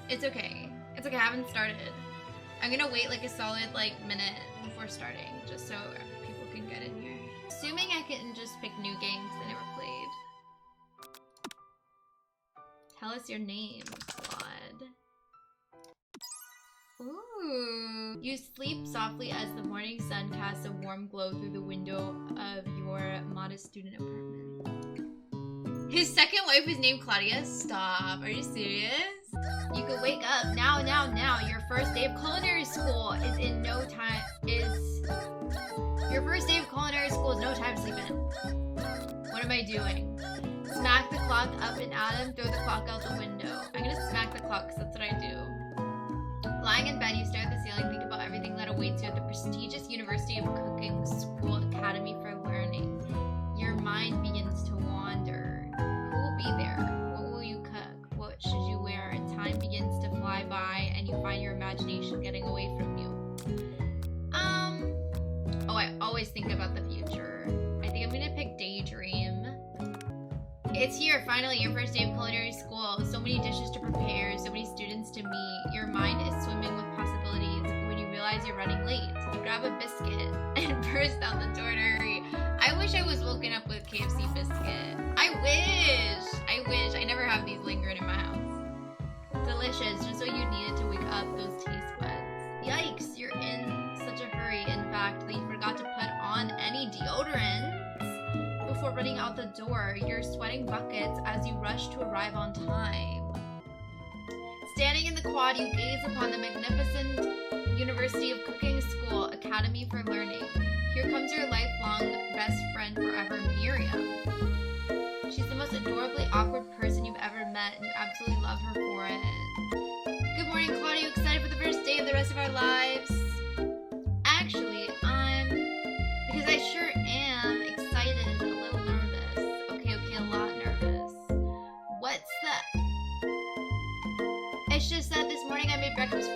It's okay. It's okay, I haven't started. I'm gonna wait like a solid minute before starting, just so people can get in here. Assuming I can just pick new games I never played. Tell us your name, Claude. Ooh. You sleep softly as the morning sun casts a warm glow through the window of your modest student apartment. His second wife is named Claudia? Stop. Are you serious? You can wake up now. Your first day of culinary school is in no time. Your first day of culinary school is no time to sleep in. What am I doing? Smack the clock up and at him, throw the clock out the window. I'm gonna smack the clock because that's what I do. Lying in bed, you stare at the ceiling, think about everything that awaits you at the prestigious University of Cooking School Academy for Learning. Your mind begins to wander. Who will be there? What will you cook? What should you wear? And time begins to fly by, and you find your imagination getting away from you. Oh, I always think about the future. I think I'm gonna pick Daydream. It's here, finally, your first day of culinary school. So many dishes to prepare, so many students to meet. Your mind is swimming with possibilities when you realize you're running late. You grab a biscuit and burst out the door to hurry. I wish I was woken up with KFC biscuit. I wish. I never have these lingering in my house. Delicious, just what you needed to wake up those taste buds. Yikes, you're in such a hurry, in fact, that you forgot to put on any deodorant. Before running out the door, you're sweating buckets as you rush to arrive on time. Standing in the quad, you gaze upon the magnificent University of Cooking School Academy for Learning. Here comes your lifelong best friend forever, Miriam. She's the most adorably awkward person you've ever met, and you absolutely love her for it. Good morning, Claudia. You excited for the first day of the rest of our lives? Actually, because I sure am excited, a little nervous. Okay, a lot nervous. What's that? It's just that this morning I made breakfast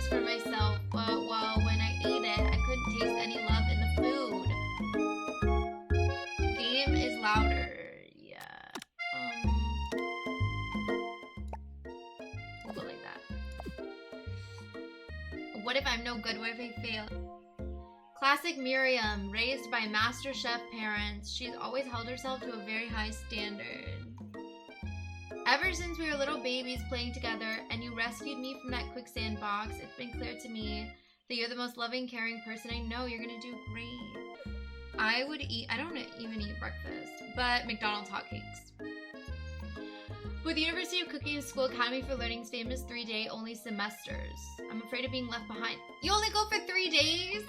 for myself, but when I ate it, I couldn't taste any love in the food. Game is louder. Yeah. We'll go like that. What if I'm no good? What if I fail? Classic Miriam, raised by master chef parents, she's always held herself to a very high standard. Ever since we were little babies playing together and you rescued me from that quicksand box, it's been clear to me that you're the most loving, caring person I know. You're gonna do great. I don't even eat breakfast, but McDonald's hotcakes. With the University of Cooking School Academy for Learning's famous 3-day only semesters, I'm afraid of being left behind. You only go for 3 days?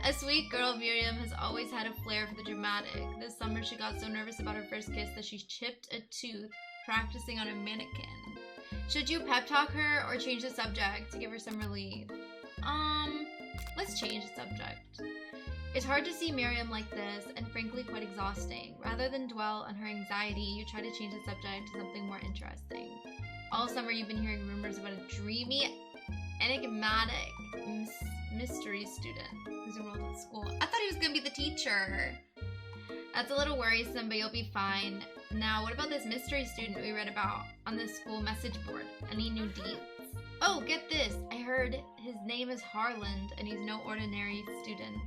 A sweet girl, Miriam has always had a flair for the dramatic. This summer, she got so nervous about her first kiss that she chipped a tooth practicing on a mannequin. Should you pep talk her or change the subject to give her some relief? Let's change the subject. It's hard to see Miriam like this, and frankly quite exhausting. Rather than dwell on her anxiety, you try to change the subject to something more interesting. All summer, you've been hearing rumors about a dreamy, enigmatic mystery student who's enrolled at school. I thought he was gonna be the teacher. That's a little worrisome, but you'll be fine. Now, what about this mystery student we read about on the school message board? Any new deets? Oh, get this. I heard his name is Harland, and he's no ordinary student.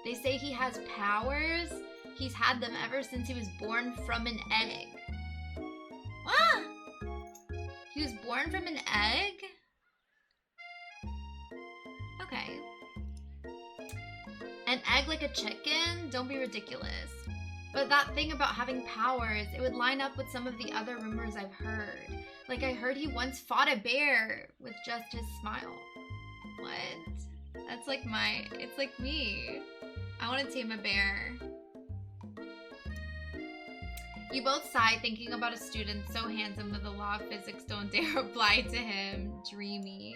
They say he has powers. He's had them ever since he was born from an egg. What? He was born from an egg? Okay. An egg like a chicken? Don't be ridiculous. But that thing about having powers, it would line up with some of the other rumors I've heard. Like I heard he once fought a bear with just his smile. What? That's like it's like me. I want to tame a bear. You both sigh, thinking about a student so handsome that the law of physics don't dare apply to him. Dreamy.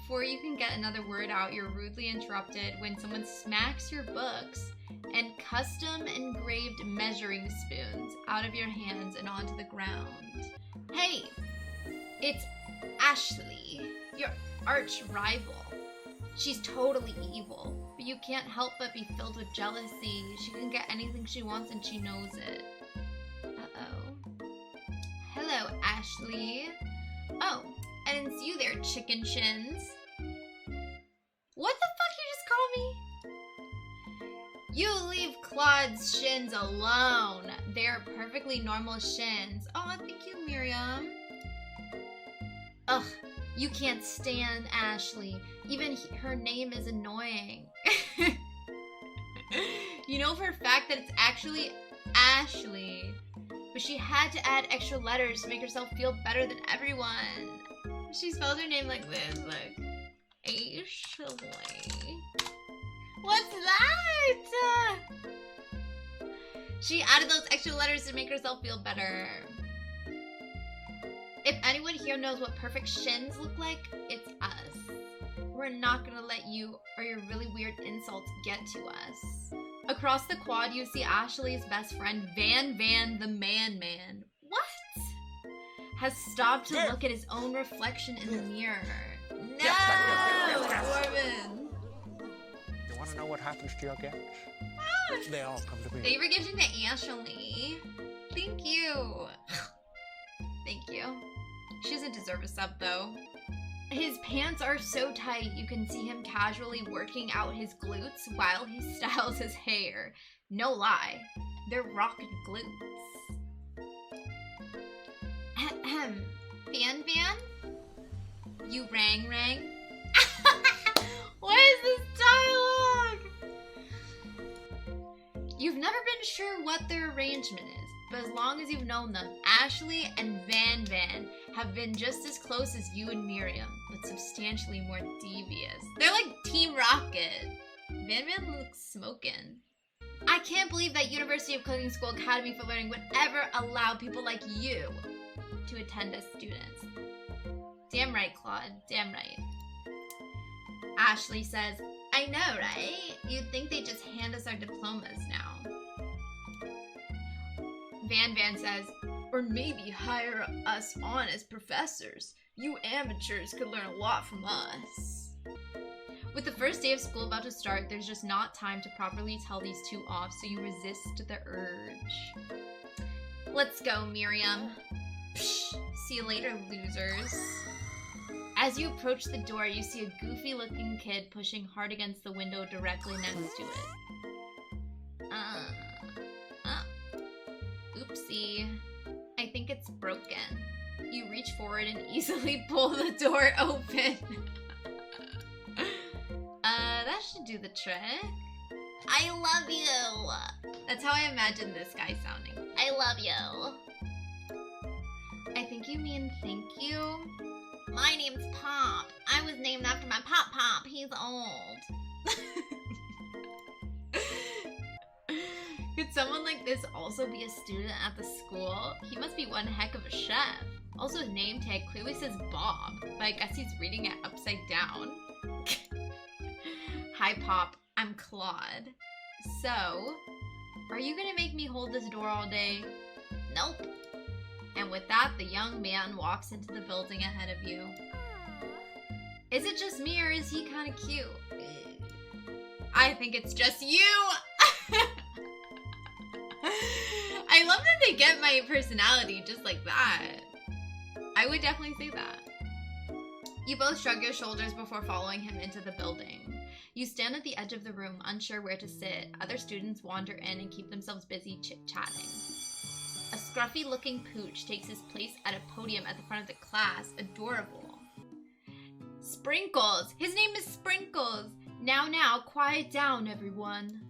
Before you can get another word out, you're rudely interrupted when someone smacks your books and custom engraved measuring spoons out of your hands and onto the ground. Hey, it's Ashley, your arch rival. She's totally evil, but you can't help but be filled with jealousy. She can get anything she wants and she knows it. Uh-oh. Hello, Ashley. Oh, I didn't see you there, chicken shins. What the fuck you just called me? You leave Claude's shins alone. They're perfectly normal shins. Oh, thank you, Miriam. Ugh, you can't stand Ashley. Even her name is annoying. You know for a fact that it's actually Ashley. But she had to add extra letters to make herself feel better than everyone. She spells her name like this, like Ashley. What's that? She added those extra letters to make herself feel better. If anyone here knows what perfect shins look like, it's us. We're not gonna let you or your really weird insults get to us. Across the quad, you see Ashley's best friend, Van the Man. What? Has stopped to look at his own reflection in the mirror. No! Corbin! You want to know what happens to your gifts? They all come to me. They were gifting to Ashley. Thank you. Thank you. She doesn't deserve a sub, though. His pants are so tight you can see him casually working out his glutes while he styles his hair. No lie, they're rockin' glutes. Ahem. Van? You rang? What is this dialogue? You've never been sure what their arrangement is, but as long as you've known them, Ashley and Van have been just as close as you and Miriam, but substantially more devious. They're like Team Rocket. Van looks smoking. I can't believe that University of Cooking School Academy for Learning would ever allow people like you to attend as students. Damn right, Claude. Damn right. Ashley says, I know, right? You'd think they just hand us our diplomas now. Van says, or maybe hire us on as professors. You amateurs could learn a lot from us. With the first day of school about to start, there's just not time to properly tell these two off, so you resist the urge. Let's go, Miriam. Psh, see you later, losers. As you approach the door, you see a goofy-looking kid pushing hard against the window directly next to it. Oopsie. I think it's broken. You reach forward and easily pull the door open. That should do the trick. I love you. That's how I imagine this guy sounding. I love you. I think you mean thank you. My name's Pop. I was named after my Pop. He's old. Could someone like this also be a student at the school? He must be one heck of a chef. Also, his name tag clearly says Bob, but I guess he's reading it upside down. Hi, Pop. I'm Claude. So, are you gonna make me hold this door all day? Nope. And with that, the young man walks into the building ahead of you. Is it just me, or is he kind of cute? I think it's just you! I love that they get my personality just like that. I would definitely say that. You both shrug your shoulders before following him into the building. You stand at the edge of the room, unsure where to sit. Other students wander in and keep themselves busy chit-chatting. A scruffy-looking pooch takes his place at a podium at the front of the class. Adorable. Sprinkles! His name is Sprinkles! Now, quiet down, everyone.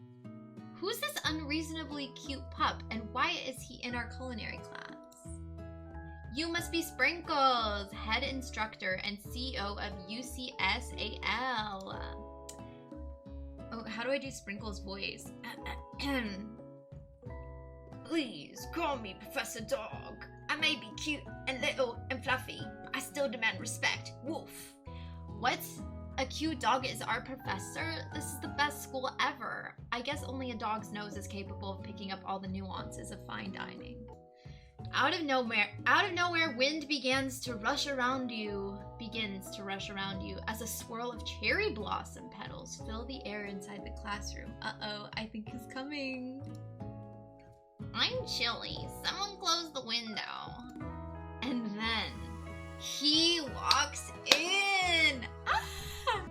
Who's this unreasonably cute pup, and why is he in our culinary class? You must be Sprinkles, head instructor and CEO of UCSAL. Oh, how do I do Sprinkles' voice? Please, call me Professor Dog. I may be cute and little and fluffy, but I still demand respect. Woof. What? A cute dog is our professor? This is the best school ever. I guess only a dog's nose is capable of picking up all the nuances of fine dining. Out of nowhere, wind begins to rush around you as a swirl of cherry blossom petals fill the air inside the classroom. Uh-oh, I think he's coming. I'm chilly. Someone close the window. And He walks in. Ah!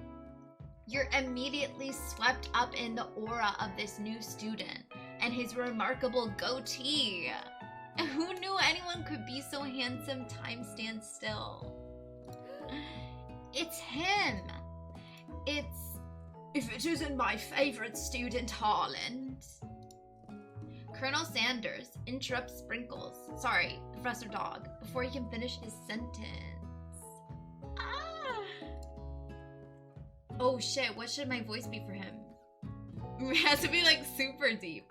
You're immediately swept up in the aura of this new student and his remarkable goatee. Who knew anyone could be so handsome? Time stands still. It's him. It's... If it isn't my favorite student, Harland. Colonel Sanders interrupts Sprinkles, sorry, Professor Dog, before he can finish his sentence. Ah. Oh shit, what should my voice be for him? It has to be like super deep.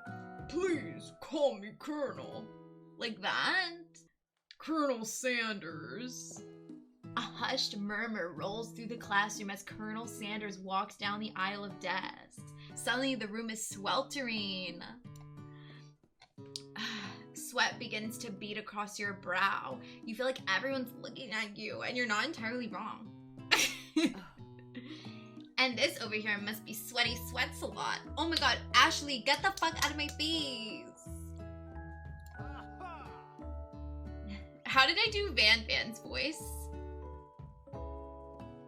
Please call me Colonel. Like that? Colonel Sanders. A hushed murmur rolls through the classroom as Colonel Sanders walks down the aisle of desks. Suddenly the room is sweltering. Sweat begins to beat across your brow. You feel like everyone's looking at you and you're not entirely wrong. And this over here must be Sweaty Sweats a lot. Oh my god, Ashley, get the fuck out of my face. How did I do Van Van's voice?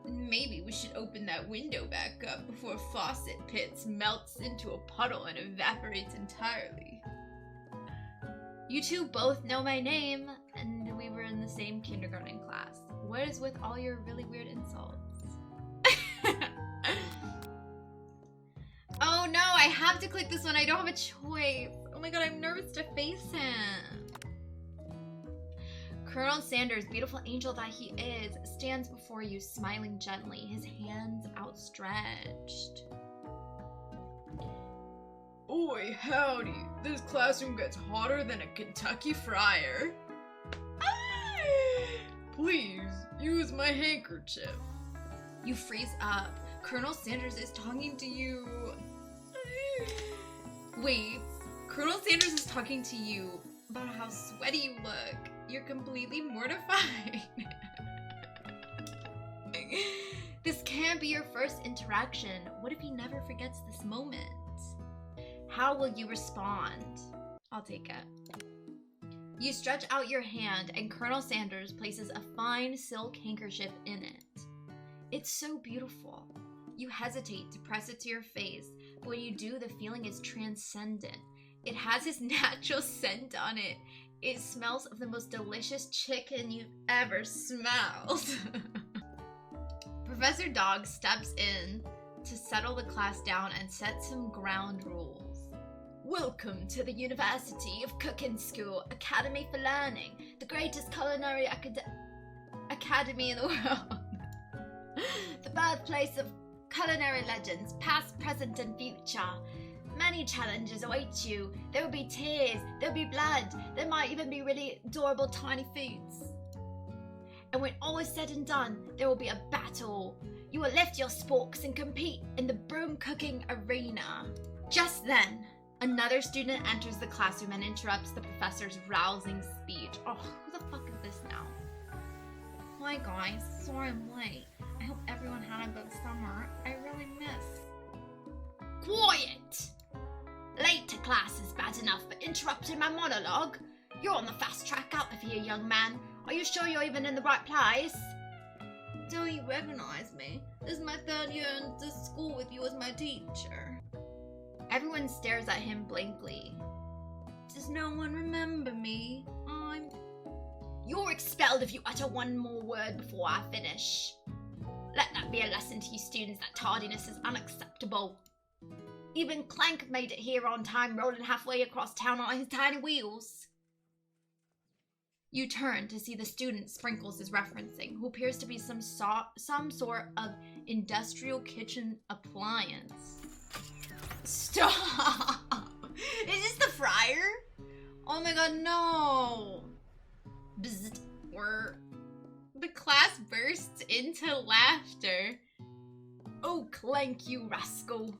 Maybe we should open that window back up before Faucet Pits melts into a puddle and evaporates entirely. You two both know my name, and we were in the same kindergarten class. What is with all your really weird insults? Oh no, I have to click this one. I don't have a choice. Oh my god, I'm nervous to face him. Colonel Sanders, beautiful angel that he is, stands before you, smiling gently, his hands outstretched. Oi, howdy. This classroom gets hotter than a Kentucky fryer. Please, use my handkerchief. You freeze up. Colonel Sanders is talking to you. Wait, Colonel Sanders is talking to you about how sweaty you look. You're completely mortified. This can't be your first interaction. What if he never forgets this moment? How will you respond? I'll take it. You stretch out your hand and Colonel Sanders places a fine silk handkerchief in it. It's so beautiful. You hesitate to press it to your face, but when you do, the feeling is transcendent. It has his natural scent on it. It smells of the most delicious chicken you've ever smelled. Professor Dog steps in to settle the class down and set some ground rules. Welcome to the University of Cooking School Academy for Learning, the greatest culinary academy in the world. The birthplace of culinary legends, past, present, and future. Many challenges await you. There will be tears, there will be blood, there might even be really adorable tiny foods. And when all is said and done, there will be a battle. You will lift your sporks and compete in the broom cooking arena. Just then, another student enters the classroom and interrupts the professor's rousing speech. Oh, who the fuck is this now? Hi guys, sorry I'm late. I hope everyone had a good summer. I really miss. Quiet! Late to class is bad enough, but interrupting my monologue? You're on the fast track out of here, young man. Are you sure you're even in the right place? Don't you recognize me? This is my third year in this school with you as my teacher. Everyone stares at him blankly. Does no one remember me? You're expelled if you utter one more word before I finish. Let that be a lesson to you students that tardiness is unacceptable. Even Clank made it here on time, rolling halfway across town on his tiny wheels. You turn to see the student Sprinkles is referencing, who appears to be some sort of industrial kitchen appliance. Stop! Is this the fryer? Oh my god, no! Bzzzt. The class bursts into laughter. Oh, Clank, you rascal.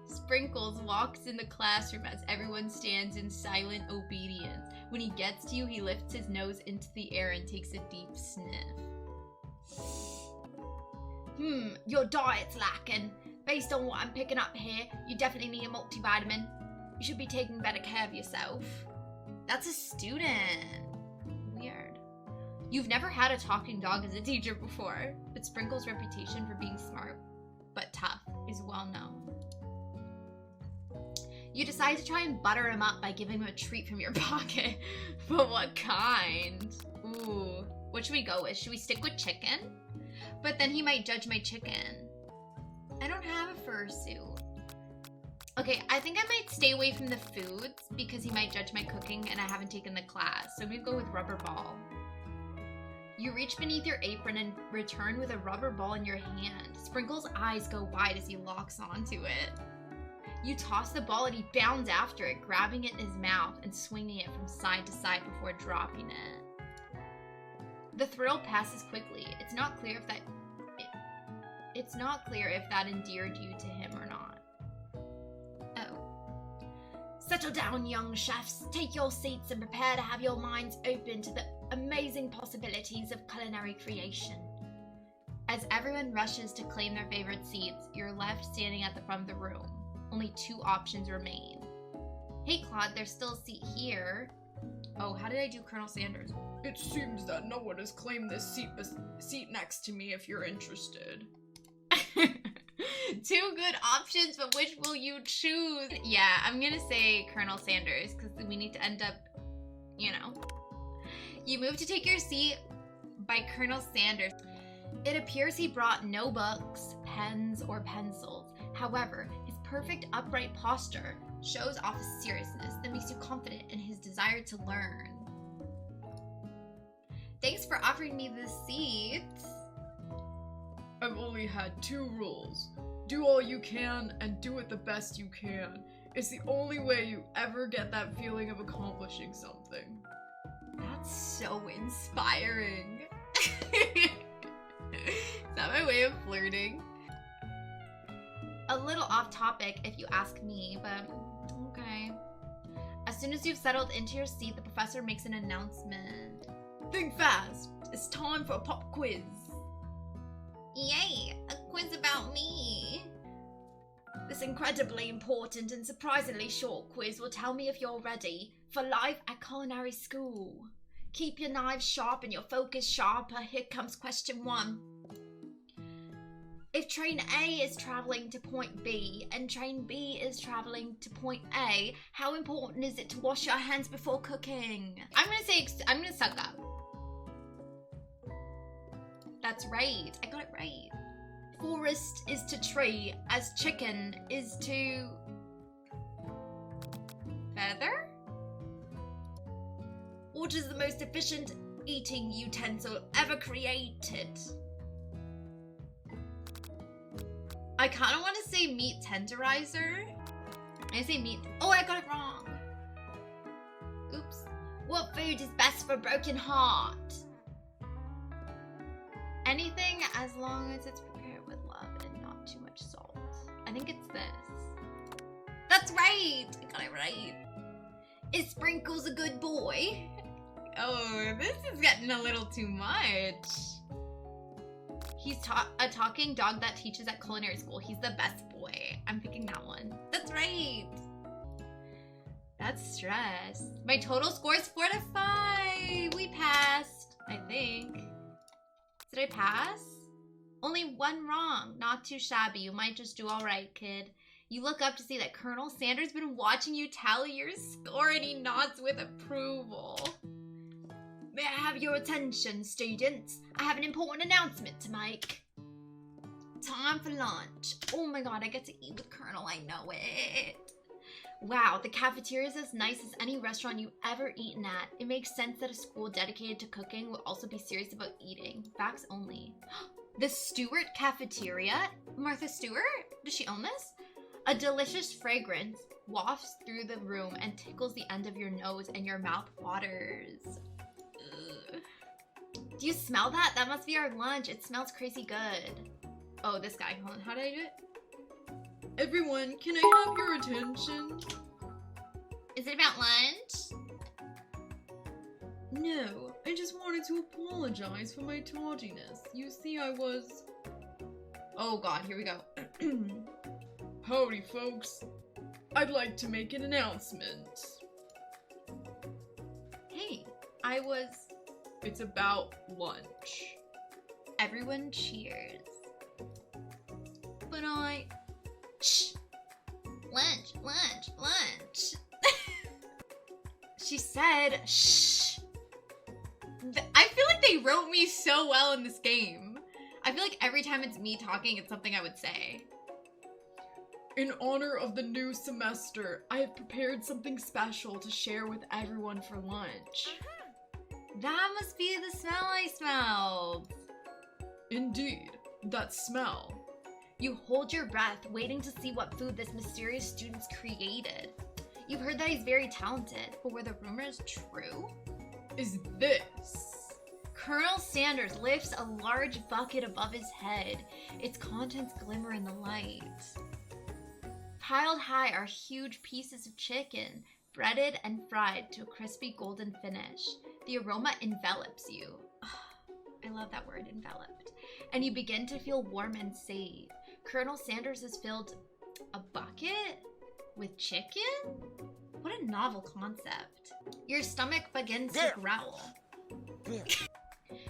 Sprinkles walks in the classroom as everyone stands in silent obedience. When he gets to you, he lifts his nose into the air and takes a deep sniff. Your diet's lacking. Based on what I'm picking up here, you definitely need a multivitamin. You should be taking better care of yourself. That's a student. Weird. You've never had a talking dog as a teacher before, but Sprinkle's reputation for being smart but tough is well known. You decide to try and butter him up by giving him a treat from your pocket. But what kind? Ooh, what should we go with? Should we stick with chicken? But then he might judge my chicken. I don't have a fursuit. Okay, I think I might stay away from the foods because he might judge my cooking and I haven't taken the class. So we go with rubber ball. You reach beneath your apron and return with a rubber ball in your hand. Sprinkle's eyes go wide as he locks onto it. You toss the ball and he bounds after it, grabbing it in his mouth and swinging it from side to side before dropping it. The thrill passes quickly. It's not clear if that endeared you to him or not. Oh. Settle down, young chefs. Take your seats and prepare to have your minds open to the amazing possibilities of culinary creation. As everyone rushes to claim their favorite seats, you're left standing at the front of the room. Only 2 options remain. Hey Claude, there's still a seat here. Oh, how did I do Colonel Sanders? It seems that no one has claimed this seat next to me if you're interested. 2 good options, but which will you choose? Yeah, I'm gonna say Colonel Sanders, because we need to end up, you know. You move to take your seat by Colonel Sanders. It appears he brought no books, pens, or pencils. However, his perfect upright posture shows off his seriousness that makes you confident in his desire to learn. Thanks for offering me this seat. I've only had 2 rules. Do all you can and do it the best you can. It's the only way you ever get that feeling of accomplishing something. That's so inspiring. Is that my way of flirting? A little off topic if you ask me, but okay. As soon as you've settled into your seat, the professor makes an announcement. Think fast. It's time for a pop quiz. Yay, a quiz about me. This incredibly important and surprisingly short quiz will tell me if you're ready for life at culinary school. Keep your knives sharp and your focus sharper. Here comes question 1. If train A is traveling to point B and train B is traveling to point A, how important is it to wash your hands before cooking? I'm gonna suck up. That's right. I got it right. Forest is to tree as chicken is to feather? What is the most efficient eating utensil ever created? I kind of want to say meat tenderizer. I say meat. Oh, I got it wrong. Oops. What food is best for a broken heart? Anything as long as it's prepared with love and not too much salt. I think it's this. That's right. I got it right. Is Sprinkles a good boy? Oh, this is getting a little too much. He's a talking dog that teaches at culinary school. He's the best boy. I'm picking that one. That's right. That's stress. My total score is 4 out of 5. We passed, I think. Did I pass? Only 1 wrong. Not too shabby. You might just do all right, kid. You look up to see that Colonel Sanders been watching you tally your score and he nods with approval. May I have your attention, students? I have an important announcement to make. Time for lunch. Oh my god, I get to eat with Colonel. I know it. Wow, the cafeteria is as nice as any restaurant you've ever eaten at. It makes sense that a school dedicated to cooking will also be serious about eating. Facts only. The Stewart Cafeteria? Martha Stewart? Does she own this? A delicious fragrance wafts through the room and tickles the end of your nose and your mouth waters. Ugh. Do you smell that? That must be our lunch. It smells crazy good. Oh, this guy. Hold on. How did I do it? Everyone, can I have your attention? Is it about lunch? No, I just wanted to apologize for my tardiness. You see, I was... Oh god, here we go. Howdy, folks. I'd like to make an announcement. Hey, I was It's about lunch. Everyone cheers. But shh. Lunch. She said, shh. I feel like they wrote me so well in this game. I feel like every time it's me talking, it's something I would say. In honor of the new semester, I have prepared something special to share with everyone for lunch. That must be the smell I smelled. Indeed, that smell. You hold your breath, waiting to see what food this mysterious student's created. You've heard that he's very talented, but were the rumors true? Is this? Colonel Sanders lifts a large bucket above his head. Its contents glimmer in the light. Piled high are huge pieces of chicken, breaded and fried to a crispy golden finish. The aroma envelops you. I love that word, enveloped. And you begin to feel warm and safe. Colonel Sanders has filled a bucket with chicken? What a novel concept. Your stomach begins to growl.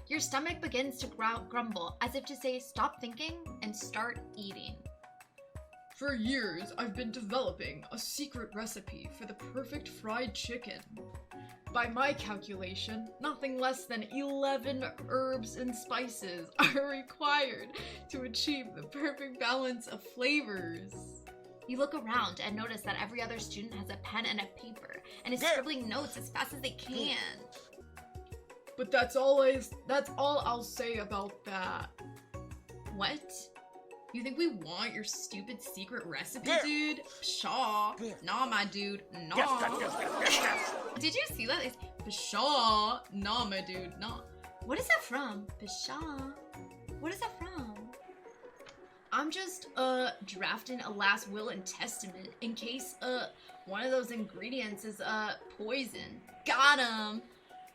Your stomach begins to grumble, as if to say, stop thinking and start eating. For years, I've been developing a secret recipe for the perfect fried chicken. By my calculation, nothing less than 11 herbs and spices are required to achieve the perfect balance of flavors. You look around and notice that every other student has a pen and a paper and is scribbling notes as fast as they can. But that's all I'll say about that. What? You think we want your stupid secret recipe, dude? Pshaw. Nah, my dude. Nah. Did you see that? It's pshaw. Nah, my dude. Nah. What is that from? Pshaw. What is that from? I'm just, drafting a last will and testament in case, one of those ingredients is, poison. Got him!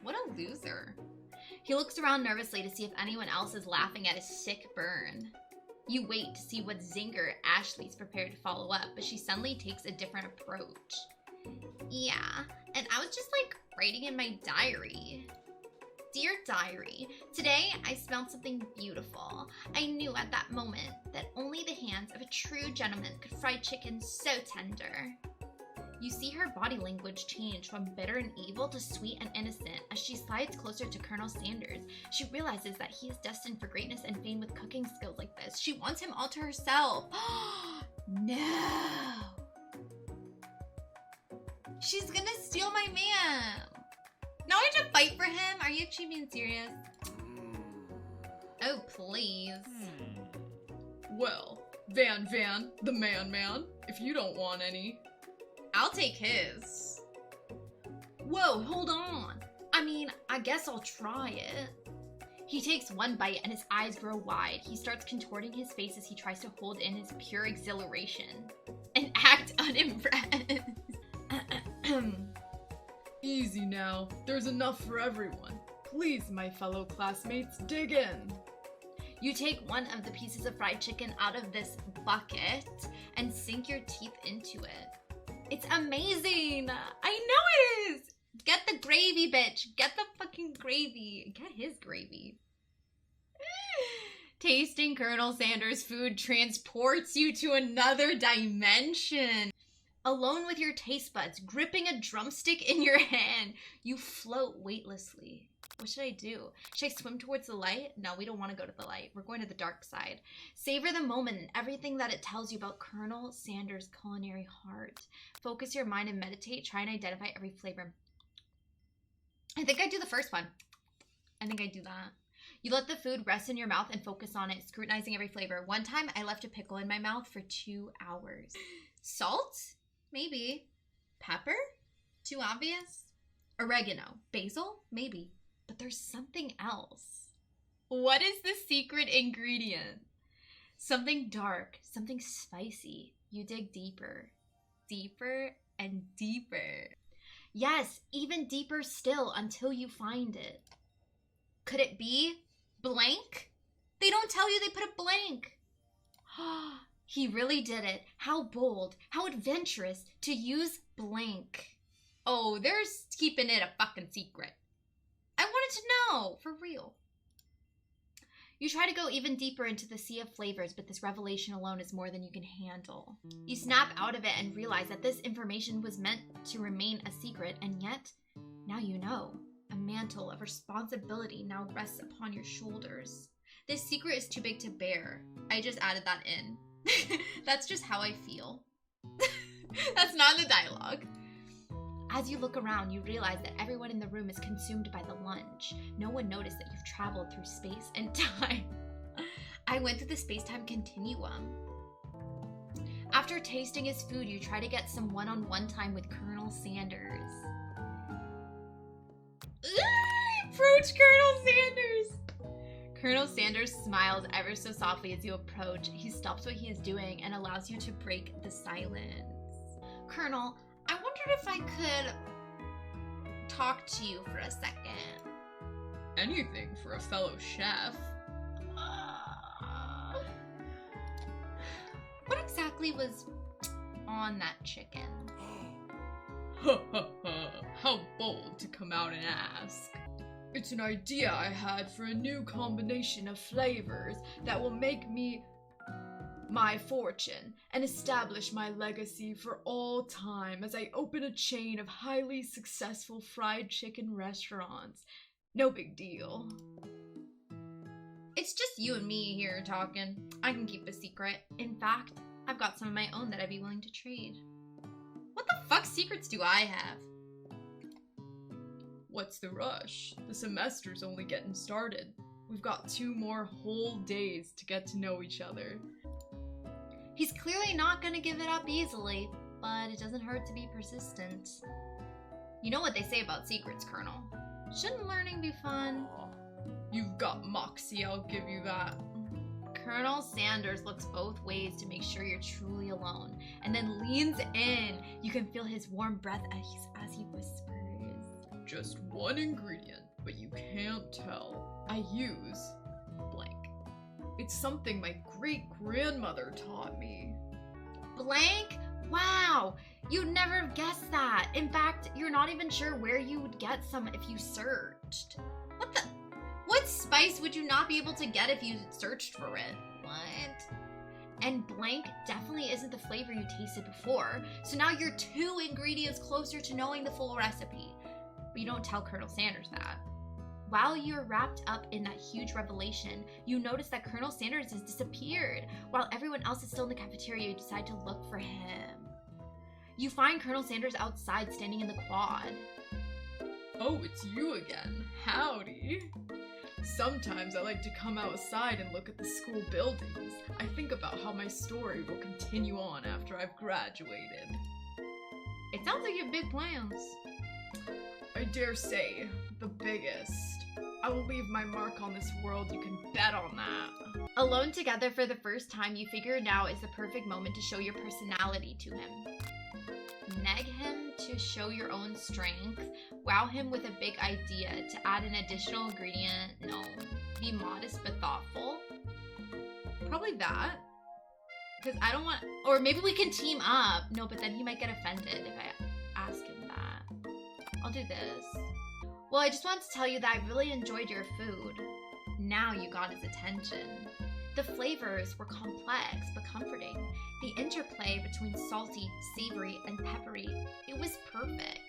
What a loser. He looks around nervously to see if anyone else is laughing at his sick burn. You wait to see what zinger Ashley's prepared to follow up, but she suddenly takes a different approach. Yeah, and I was just, writing in my diary. Dear Diary, today I smelled something beautiful. I knew at that moment that only the hands of a true gentleman could fry chicken so tender. You see her body language change from bitter and evil to sweet and innocent as she slides closer to Colonel Sanders. She realizes that he is destined for greatness and fame with cooking skills like this. She wants him all to herself. No! She's gonna steal my man! Now I have to fight for him? Are you actually being serious? Oh, please. Well, Van, the man, if you don't want any. I'll take his. Whoa, hold on. I guess I'll try it. He takes one bite and his eyes grow wide. He starts contorting his face as he tries to hold in his pure exhilaration and act unimpressed. Easy now. There's enough for everyone. Please, my fellow classmates, dig in. You take one of the pieces of fried chicken out of this bucket and sink your teeth into it. It's amazing! I know it is! Get the gravy, bitch! Get the fucking gravy! Get his gravy. Tasting Colonel Sanders' food transports you to another dimension. Alone with your taste buds, gripping a drumstick in your hand, you float weightlessly. What should I do? Should I swim towards the light? No, we don't want to go to the light. We're going to the dark side. Savor the moment and everything that it tells you about Colonel Sanders' culinary heart. Focus your mind and meditate. Try and identify every flavor. I think I do the first one. I think I do that. You let the food rest in your mouth and focus on it, scrutinizing every flavor. One time, I left a pickle in my mouth for 2 hours. Salt? Maybe. Pepper? Too obvious? Oregano. Basil? Maybe. But there's something else. What is the secret ingredient? Something dark. Something spicy. You dig deeper. Deeper and deeper. Yes, even deeper still until you find it. Could it be blank? They don't tell you they put a blank. He really did it. How bold, how adventurous to use blank. Oh, they're keeping it a fucking secret. I wanted want to know, for real. You try to go even deeper into the sea of flavors, but this revelation alone is more than you can handle. You snap out of it and realize that this information was meant to remain a secret, and yet, now you know. A mantle of responsibility now rests upon your shoulders. This secret is too big to bear. I just added that in. That's just how I feel. That's not in the dialogue. As you look around, you realize that everyone in the room is consumed by the lunch. No one noticed that you've traveled through space and time. I went through the space-time continuum. After tasting his food, you try to get some one-on-one time with Colonel Sanders. Approach Colonel Sanders! Colonel Sanders smiles ever so softly as you approach. He stops what he is doing and allows you to break the silence. Colonel, I wondered if I could talk to you for a second. Anything for a fellow chef. What exactly was on that chicken? Ha ha ha, how bold to come out and ask. It's an idea I had for a new combination of flavors that will make me my fortune and establish my legacy for all time as I open a chain of highly successful fried chicken restaurants. No big deal. It's just you and me here talking. I can keep a secret. In fact, I've got some of my own that I'd be willing to trade. What the fuck secrets do I have? What's the rush? The semester's only getting started. We've got 2 more whole days to get to know each other. He's clearly not gonna give it up easily, but it doesn't hurt to be persistent. You know what they say about secrets, Colonel. Shouldn't learning be fun? You've got moxie, I'll give you that. Colonel Sanders looks both ways to make sure you're truly alone, and then leans in. You can feel his warm breath as he whispers. Just one ingredient, but you can't tell. I use blank. It's something my great-grandmother taught me. Blank? Wow! You'd never have guessed that. In fact, you're not even sure where you would get some if you searched. What the? What spice would you not be able to get if you searched for it? What? And blank definitely isn't the flavor you tasted before, so now you're 2 ingredients closer to knowing the full recipe. But you don't tell Colonel Sanders that. While you're wrapped up in that huge revelation, you notice that Colonel Sanders has disappeared. While everyone else is still in the cafeteria, you decide to look for him. You find Colonel Sanders outside, standing in the quad. Oh, it's you again. Howdy. Sometimes I like to come outside and look at the school buildings. I think about how my story will continue on after I've graduated. It sounds like you have big plans. I dare say, the biggest. I will leave my mark on this world, you can bet on that. Alone together for the first time, you figure now is the perfect moment to show your personality to him. Neg him to show your own strength. Wow him with a big idea to add an additional ingredient. No. Be modest but thoughtful. Probably that. Because I don't want... Or maybe we can team up. No, but then he might get offended if I ask him that. I'll do this. Well, I just wanted to tell you that I really enjoyed your food. Now you got his attention. The flavors were complex but comforting. The interplay between salty, savory, and peppery, it was perfect.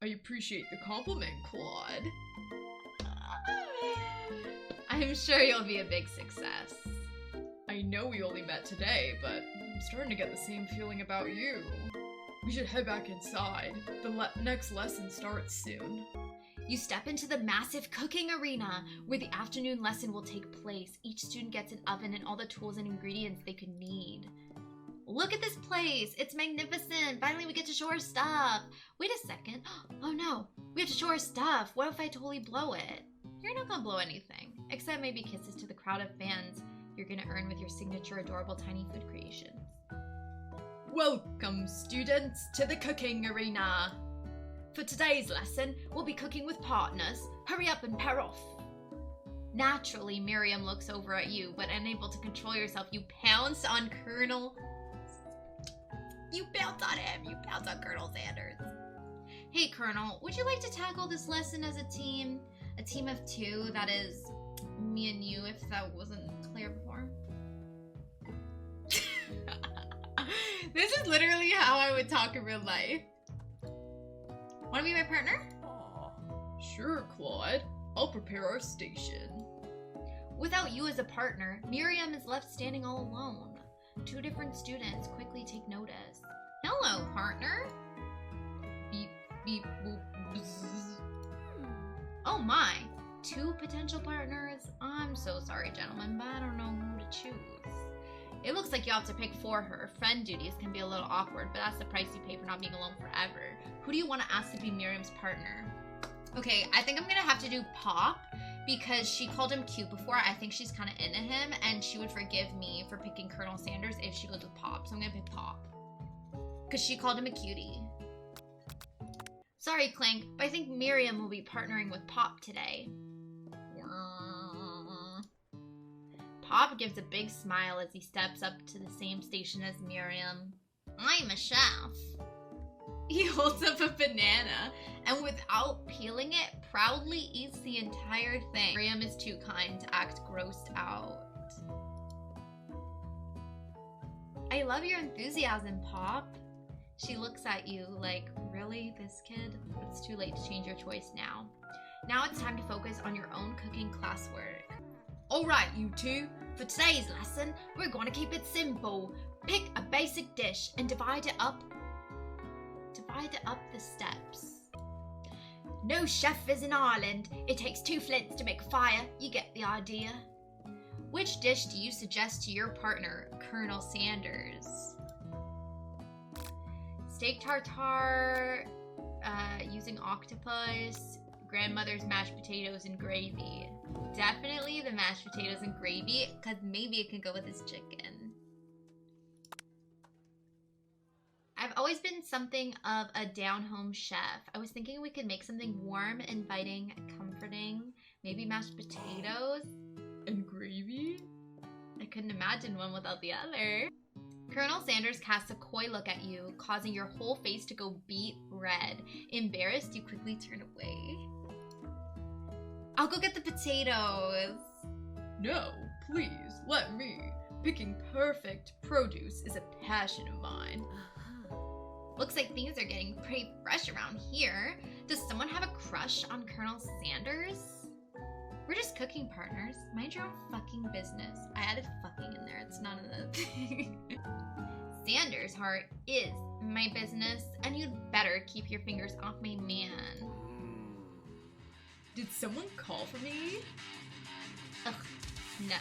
I appreciate the compliment, Claude. I'm sure you'll be a big success. I know we only met today, but I'm starting to get the same feeling about you. We should head back inside. The next lesson starts soon. You step into the massive cooking arena where the afternoon lesson will take place. Each student gets an oven and all the tools and ingredients they could need. Look at this place. It's magnificent. Finally, we get to show our stuff. Wait a second. Oh no, we have to show our stuff. What if I totally blow it? You're not gonna blow anything, except maybe kisses to the crowd of fans you're gonna earn with your signature adorable tiny food creations. Welcome, students, to the cooking arena. For today's lesson, we'll be cooking with partners. Hurry up and pair off. Naturally, Miriam looks over at you, but unable to control yourself, you pounce on Colonel... You pounce on him! You pounce on Colonel Sanders. Hey, Colonel, would you like to tackle this lesson as a team? A team of 2, that is me and you, if that wasn't clear before. This is literally how I would talk in real life. Wanna be my partner? Sure, Claude. I'll prepare our station. Without you as a partner, Miriam is left standing all alone. 2 different students quickly take notice. Hello, partner. Beep, beep, boop, bzz. Oh my, 2 potential partners? I'm so sorry, gentlemen, but I don't know who to choose. It looks like you have to pick for her. Friend duties can be a little awkward, but that's the price you pay for not being alone forever. Who do you want to ask to be Miriam's partner? Okay, I think I'm gonna have to do Pop, because she called him cute before. I think she's kind of into him, and she would forgive me for picking Colonel Sanders if she goes with Pop. So I'm gonna pick Pop, because she called him a cutie. Sorry, Clank, but I think Miriam will be partnering with Pop today. Pop gives a big smile as he steps up to the same station as Miriam. I'm a chef. He holds up a banana and without peeling it, proudly eats the entire thing. Miriam is too kind to act grossed out. I love your enthusiasm, Pop. She looks at you like, really, this kid? It's too late to change your choice now. Now it's time to focus on your own cooking classwork. Alright, you 2. For today's lesson, we're going to keep it simple. Pick a basic dish and divide it up the steps. No chef is an island. It takes 2 flints to make a fire. You get the idea. Which dish do you suggest to your partner, Colonel Sanders? Steak tartare, using octopus, grandmother's mashed potatoes and gravy. Definitely the mashed potatoes and gravy, because maybe it can go with his chicken. I've always been something of a down-home chef. I was thinking we could make something warm, inviting, comforting. Maybe mashed potatoes. And gravy? I couldn't imagine one without the other. Colonel Sanders casts a coy look at you, causing your whole face to go beet red. Embarrassed, you quickly turn away. I'll go get the potatoes. No, please, let me. Picking perfect produce is a passion of mine. Looks like things are getting pretty fresh around here. Does someone have a crush on Colonel Sanders? We're just cooking partners. Mind your own fucking business. I added fucking in there. It's not a thing. Sanders' heart is my business, and you'd better keep your fingers off my man. Did someone call for me? Ugh, no.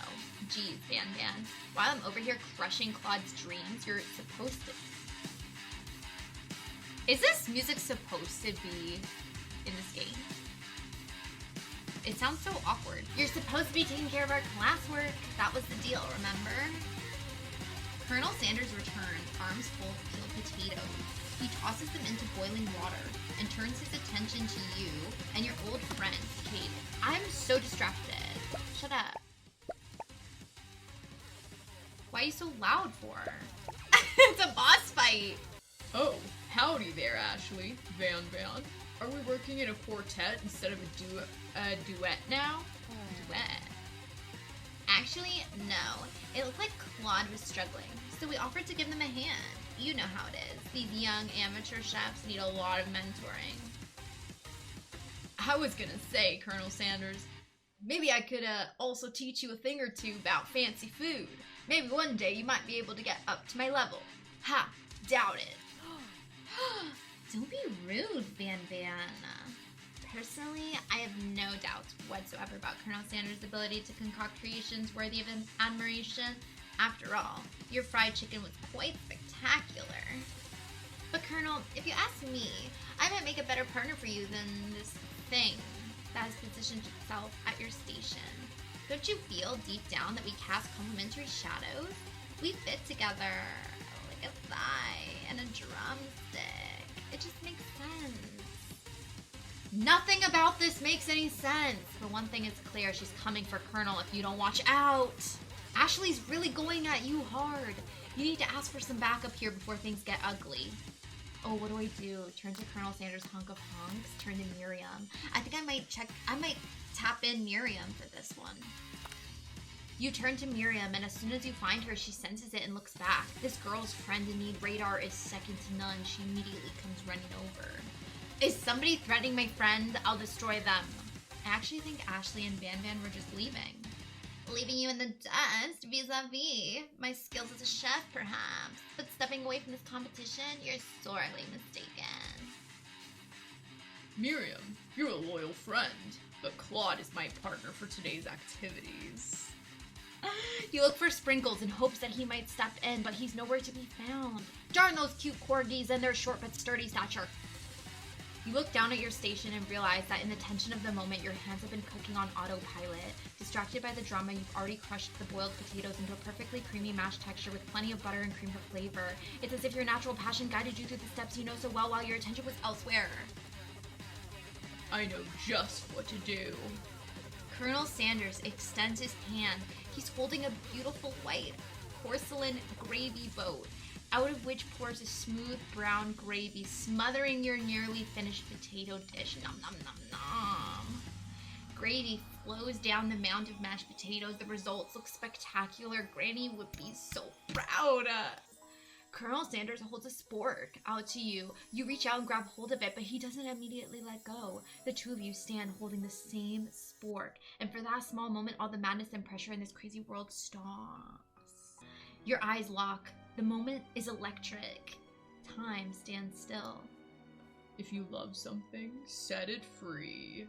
Jeez, Van Van. While I'm over here crushing Claude's dreams, you're supposed to... Is this music supposed to be in this game? It sounds so awkward. You're supposed to be taking care of our classwork. That was the deal, remember? Colonel Sanders returns, arms full of peeled potatoes. He tosses them into boiling water and turns his attention to you and your old friend, Kate. I'm so distracted. Shut up. Why are you so loud for? It's a boss fight. Oh, howdy there, Ashley. Van Van. Are we working in a quartet instead of a duet now? Duet. Actually, no. It looked like Claude was struggling, so we offered to give them a hand. You know how it is. These young amateur chefs need a lot of mentoring. I was gonna say, Colonel Sanders, maybe I could also teach you a thing or two about fancy food. Maybe one day you might be able to get up to my level. Ha! Doubt it. Don't be rude, Van Van. Personally, I have no doubts whatsoever about Colonel Sanders' ability to concoct creations worthy of admiration. After all, your fried chicken was quite spectacular. But Colonel, if you ask me, I might make a better partner for you than this thing that has positioned itself at your station. Don't you feel deep down that we cast complementary shadows? We fit together like a thigh and a drumstick. It just makes sense. Nothing about this makes any sense. But one thing is clear, she's coming for Colonel if you don't watch out. Ashley's really going at you hard. You need to ask for some backup here before things get ugly. Oh, what do I do? Turn to Colonel Sanders' hunk of hunks? Turn to Miriam. I think I might tap in Miriam for this one. You turn to Miriam, and as soon as you find her, she senses it and looks back. This girl's friend in need radar is second to none. She immediately comes running over. Is somebody threatening my friend? I'll destroy them. I actually think Ashley and Van Van were just leaving. Leaving you in the dust vis-a-vis my skills as a chef, perhaps. But stepping away from this competition, you're sorely mistaken. Miriam, you're a loyal friend, but Claude is my partner for today's activities. You look for Sprinkles in hopes that he might step in, but he's nowhere to be found. Darn those cute corgis and their short but sturdy stature. You look down at your station and realize that in the tension of the moment, your hands have been cooking on autopilot. Distracted by the drama, you've already crushed the boiled potatoes into a perfectly creamy mashed texture with plenty of butter and cream for flavor. It's as if your natural passion guided you through the steps you know so well while your attention was elsewhere. I know just what to do. Colonel Sanders extends his hand. He's holding a beautiful white porcelain gravy boat, out of which pours a smooth brown gravy, smothering your nearly finished potato dish. Nom nom nom nom. Gravy flows down the mound of mashed potatoes. The results look spectacular. Granny would be so proud. Colonel Sanders holds a spork out to you. You reach out and grab hold of it, but he doesn't immediately let go. The two of you stand holding the same spork, and for that small moment, all the madness and pressure in this crazy world stops. Your eyes lock. The moment is electric. Time stands still. If you love something, set it free.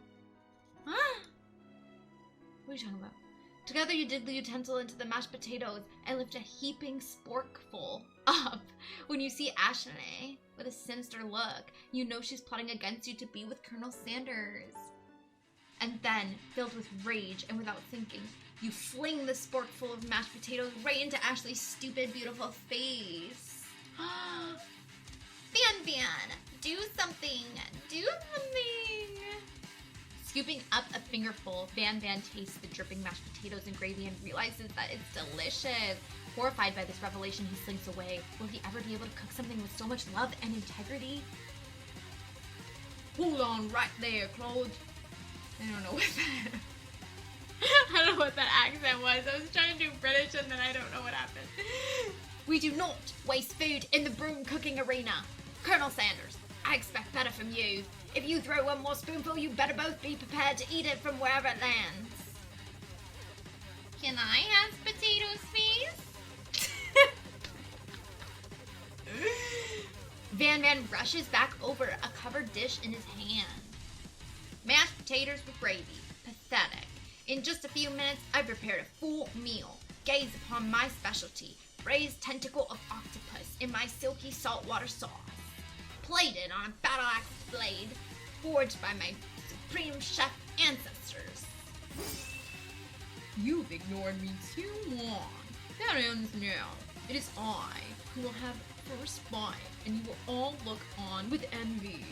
Huh? What are you talking about? Together you dig the utensil into the mashed potatoes and lift a heaping sporkful up. When you see Ashley with a sinister look, you know she's plotting against you to be with Colonel Sanders. And then, filled with rage and without thinking, you fling the sporkful of mashed potatoes right into Ashley's stupid, beautiful face. Van Van, do something! Do something! Scooping up a fingerful, Van Van tastes the dripping mashed potatoes and gravy and realizes that it's delicious. Horrified by this revelation, he slinks away. Will he ever be able to cook something with so much love and integrity? Hold on right there, Claude. I don't know what that... I don't know what that accent was. I was trying to do British and then I don't know what happened. We do not waste food in the broom cooking arena. Colonel Sanders, I expect better from you. If you throw one more spoonful, you better both be prepared to eat it from wherever it lands. Can I have potatoes, please? Van Van rushes back over a covered dish in his hand. Mashed potatoes with gravy. Pathetic. In just a few minutes, I prepared a full meal. Gaze upon my specialty, braised tentacle of octopus in my silky saltwater sauce. Plated on a battle-axe blade, forged by my supreme chef ancestors. You've ignored me too long. That ends now. It is I who will have first bite, and you will all look on with envy.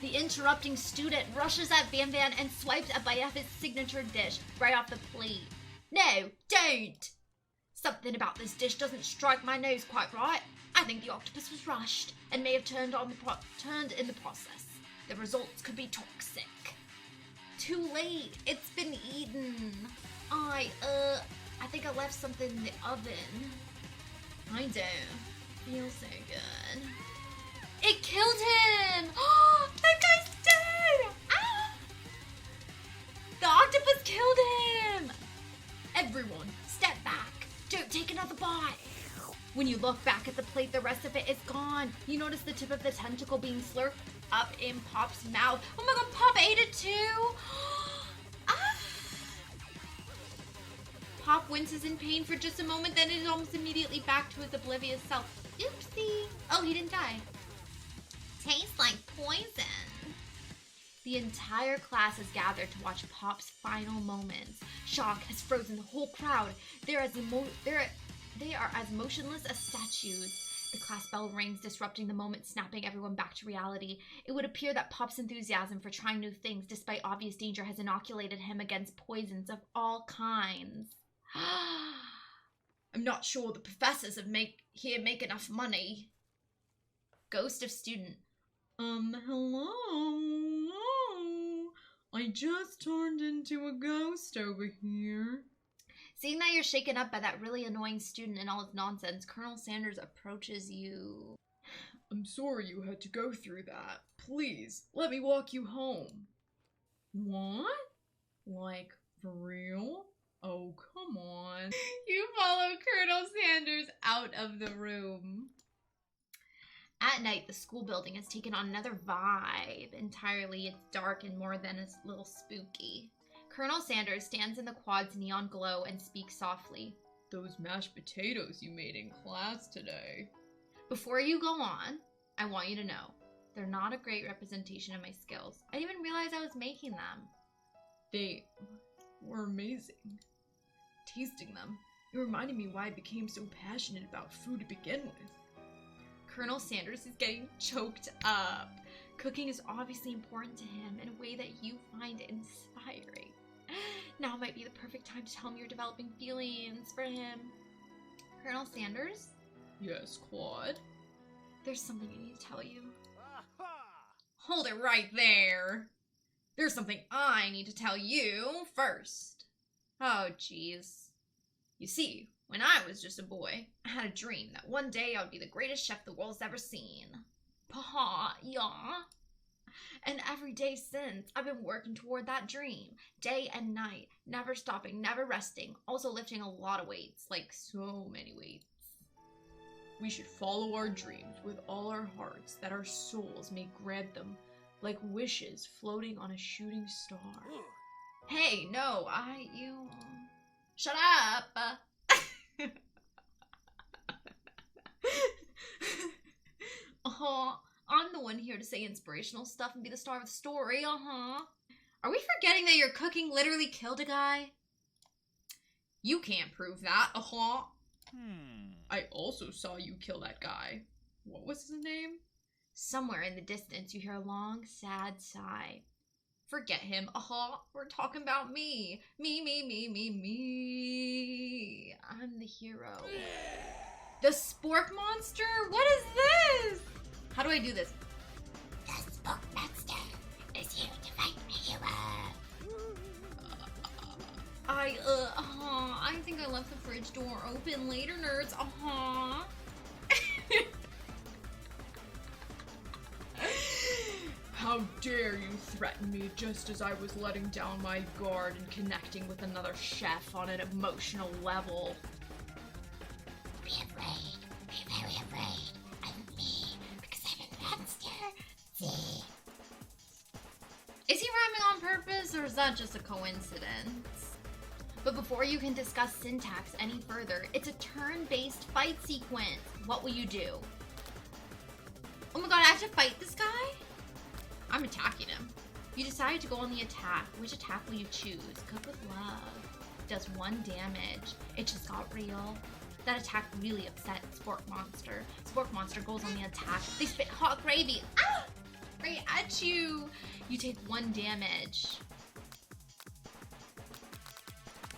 The interrupting student rushes at Van Van and swipes a bite of his signature dish right off the plate. No, don't! Something about this dish doesn't strike my nose quite right. I think the octopus was rushed and may have turned in the process. The results could be toxic. Too late. It's been eaten. I think I left something in the oven. I don't feel so good. It killed him! Oh, that guy's dead! Ah! The octopus killed him! Everyone, step back. Don't take another bite. When you look back at the plate, the rest of it is gone. You notice the tip of the tentacle being slurped up in Pop's mouth. Oh my god, Pop ate it too! Ah! Pop winces in pain for just a moment, then is almost immediately back to his oblivious self. Oopsie! Oh, he didn't die. Tastes like poison. The entire class has gathered to watch Pop's final moments. Shock has frozen the whole crowd. They are as motionless as statues. The class bell rings, disrupting the moment, snapping everyone back to reality. It would appear that Pop's enthusiasm for trying new things, despite obvious danger, has inoculated him against poisons of all kinds. I'm not sure the professors here make enough money. Ghost of student. Hello? I just turned into a ghost over here. Seeing that you're shaken up by that really annoying student and all his nonsense, Colonel Sanders approaches you. I'm sorry you had to go through that. Please, let me walk you home. What? Like, for real? Oh, come on. You follow Colonel Sanders out of the room. At night, the school building has taken on another vibe entirely. It's dark and more than a little spooky. Colonel Sanders stands in the quad's neon glow and speaks softly. Those mashed potatoes you made in class today. Before you go on, I want you to know, they're not a great representation of my skills. I didn't even realize I was making them. They were amazing. Tasting them, it reminded me why I became so passionate about food to begin with. Colonel Sanders is getting choked up. Cooking is obviously important to him in a way that you find inspiring. Now might be the perfect time to tell him you're developing feelings for him. Colonel Sanders? Yes, Claude? There's something I need to tell you. Hold it right there. There's something I need to tell you first. Oh, jeez. You see, when I was just a boy, I had a dream that one day I would be the greatest chef the world's ever seen. Paha, yeah. And every day since, I've been working toward that dream. Day and night, never stopping, never resting. Also lifting a lot of weights, like so many weights. We should follow our dreams with all our hearts, that our souls may grant them like wishes floating on a shooting star. Hey, no, you... Shut up! I'm the one here to say inspirational stuff and be the star of the story, Are we forgetting that your cooking literally killed a guy? You can't prove that, I also saw you kill that guy. What was his name? Somewhere in the distance, you hear a long, sad sigh. Forget him, we're talking about me. Me. I'm the hero. The spork monster? What is this? How do I do this? The spork monster is here to fight me, hero. I think I left the fridge door open. Later, nerds. How dare you threaten me just as I was letting down my guard and connecting with another chef on an emotional level? Be afraid. Be very afraid of me because I'm a monster. See? Is he rhyming on purpose, or is that just a coincidence? But before you can discuss syntax any further, it's a turn-based fight sequence. What will you do? Oh my god, I have to fight this guy? I'm attacking him. You decide to go on the attack. Which attack will you choose? Cook with love. Does 1 damage. It just got real. That attack really upset Spork Monster. Spork Monster goes on the attack. They spit hot gravy. Ah! Right at you. You take 1 damage.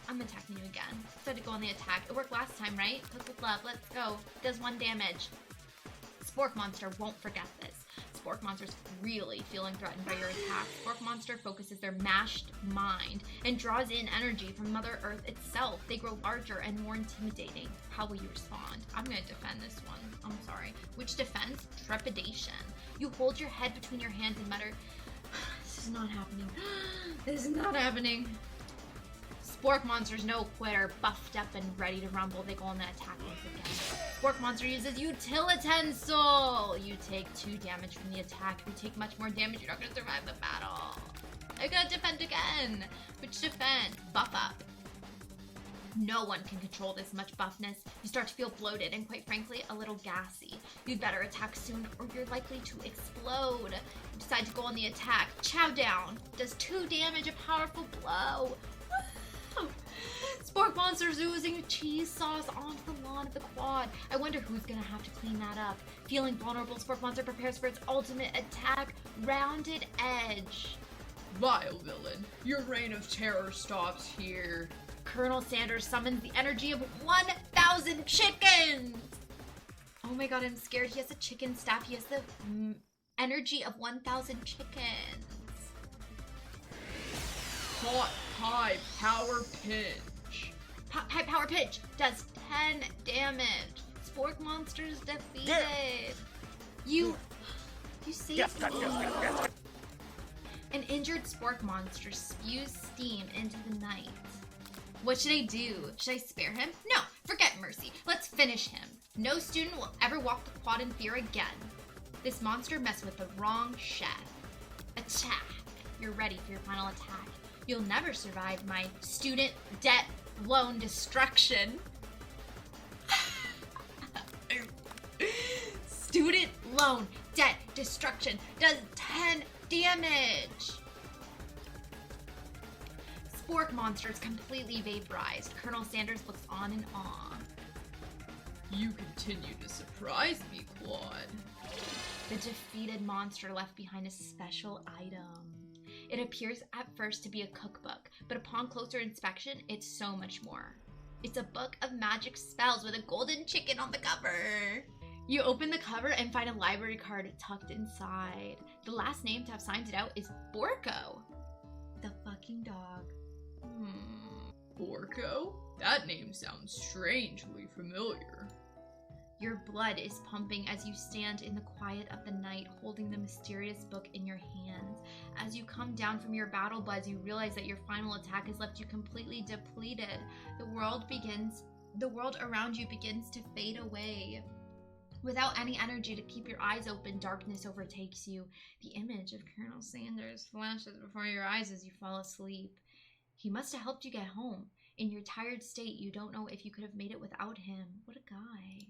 I'm attacking you again. Decide to go on the attack. It worked last time, right? Cook with love. Let's go. Does 1 damage. Spork Monster won't forget this. Spork Monster's really feeling threatened by your attack. Spork Monster focuses their mashed mind and draws in energy from Mother Earth itself. They grow larger and more intimidating. How will you respond? I'm gonna defend this one. I'm sorry. Which defense? Trepidation. You hold your head between your hands and mutter, this is not happening. This is not happening. Spork Monster's no quitter, buffed up and ready to rumble. They go on the attack once again. Spork Monster uses Utilitensel. You take 2 damage from the attack. If you take much more damage, you're not going to survive the battle. I gotta defend again. Which defense? Buff up. No one can control this much buffness. You start to feel bloated and, quite frankly, a little gassy. You'd better attack soon or you're likely to explode. You decide to go on the attack. Chow down. Does 2 damage, a powerful blow. Spork Monster's oozing cheese sauce onto the lawn of the quad. I wonder who's gonna have to clean that up. Feeling vulnerable, Spork Monster prepares for its ultimate attack, Rounded Edge. Vile villain, your reign of terror stops here. Colonel Sanders summons the energy of 1,000 chickens! Oh my god, I'm scared. He has a chicken staff. He has the energy of 1,000 chickens. Hot Pie Power Pinch. Hot Pie Power Pinch does 10 damage. Spork monsters defeated. You saved me. An injured spork monster spews steam into the night. What should I do? Should I spare him? No, forget mercy. Let's finish him. No student will ever walk the quad in fear again. This monster messed with the wrong chef. Attack. You're ready for your final attack. You'll never survive my student debt loan destruction. Student loan debt destruction does 10 damage. Spork monsters completely vaporized. Colonel Sanders looks on in awe. You continue to surprise me, Claude. The defeated monster left behind a special item. It appears at first to be a cookbook, but upon closer inspection, it's so much more. It's a book of magic spells with a golden chicken on the cover. You open the cover and find a library card tucked inside. The last name to have signed it out is Borko. The fucking dog. Borko? That name sounds strangely familiar. Your blood is pumping as you stand in the quiet of the night, holding the mysterious book in your hands. As you come down from your battle buzz, you realize that your final attack has left you completely depleted. The world around you begins to fade away. Without any energy to keep your eyes open, darkness overtakes you. The image of Colonel Sanders flashes before your eyes as you fall asleep. He must have helped you get home. In your tired state, you don't know if you could have made it without him. What a guy.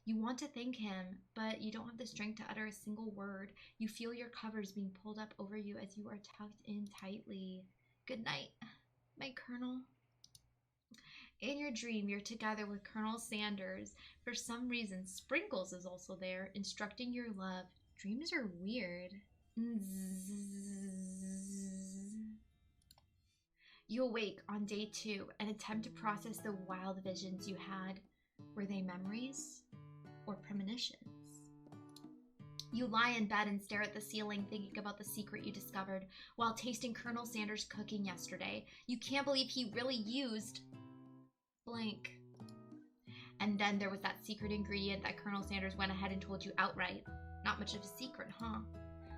You want to thank him, but you don't have the strength to utter a single word. You feel your covers being pulled up over you as you are tucked in tightly. Good night, my Colonel. In your dream, you're together with Colonel Sanders. For some reason, Sprinkles is also there, instructing your love. Dreams are weird. You awake on day 2 and attempt to process the wild visions you had. Were they memories or premonitions? You lie in bed and stare at the ceiling, thinking about the secret you discovered while tasting Colonel Sanders' cooking yesterday. You can't believe he really used blank. And then there was that secret ingredient that Colonel Sanders went ahead and told you outright. Not much of a secret, huh?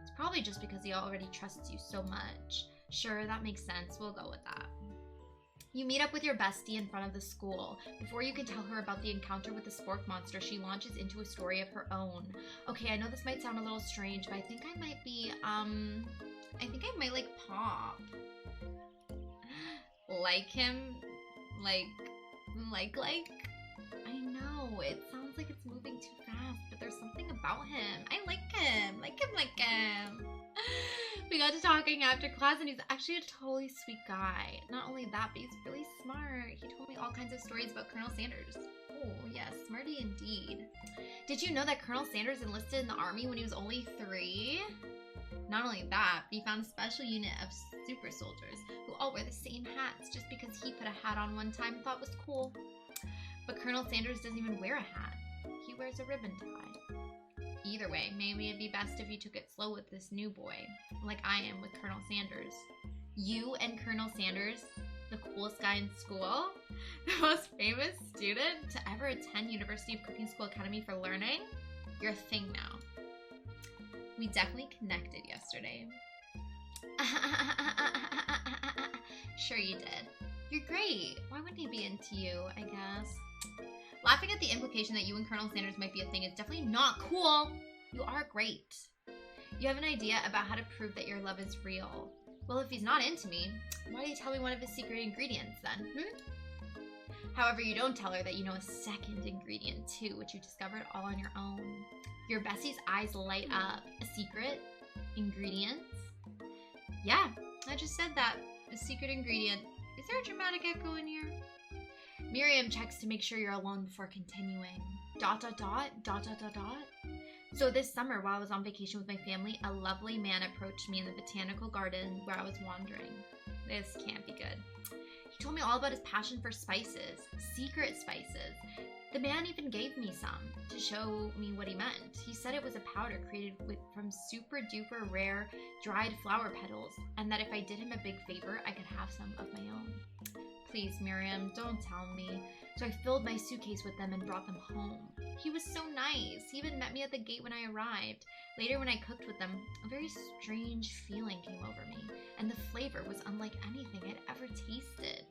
It's probably just because he already trusts you so much. Sure, that makes sense. We'll go with that. You meet up with your bestie in front of the school. Before you can tell her about the encounter with the spork monster, she launches into a story of her own. Okay, I know this might sound a little strange, but I think I might be, I think I might like Pop. Like him? Like? I know, it sounds like it's moving too fast, but there's something about him. I like him. Like him. We got to talking after class, and he's actually a totally sweet guy. Not only that, but he's really smart. He told me all kinds of stories about Colonel Sanders. Oh, yes, smarty indeed. Did you know that Colonel Sanders enlisted in the army when he was only 3? Not only that, but he found a special unit of super soldiers who all wear the same hats just because he put a hat on one time and thought it was cool. But Colonel Sanders doesn't even wear a hat. He wears a ribbon tie. Either way, maybe it'd be best if you took it slow with this new boy, like I am with Colonel Sanders. You and Colonel Sanders, the coolest guy in school, the most famous student to ever attend University of Cooking School Academy for Learning, you're a thing now. We definitely connected yesterday. Sure you did. You're great. Why wouldn't he be into you, I guess? Laughing at the implication that you and Colonel Sanders might be a thing is definitely not cool. You are great. You have an idea about how to prove that your love is real. Well, if he's not into me, why do you tell me one of his secret ingredients then, However, you don't tell her that you know a second ingredient too, which you discovered all on your own. Your bestie's eyes light up. A secret ingredient? Yeah, I just said that. A secret ingredient. Is there a dramatic echo in here? Miriam checks to make sure you're alone before continuing. ... So this summer, while I was on vacation with my family, a lovely man approached me in the botanical garden where I was wandering. This can't be good. He told me all about his passion for spices, secret spices. The man even gave me some to show me what he meant. He said it was a powder created from super duper rare dried flower petals, and that if I did him a big favor, I could have some of my own. Please, Miriam, don't tell me. So I filled my suitcase with them and brought them home. He was so nice. He even met me at the gate when I arrived. Later, when I cooked with them, a very strange feeling came over me, and the flavor was unlike anything I'd ever tasted.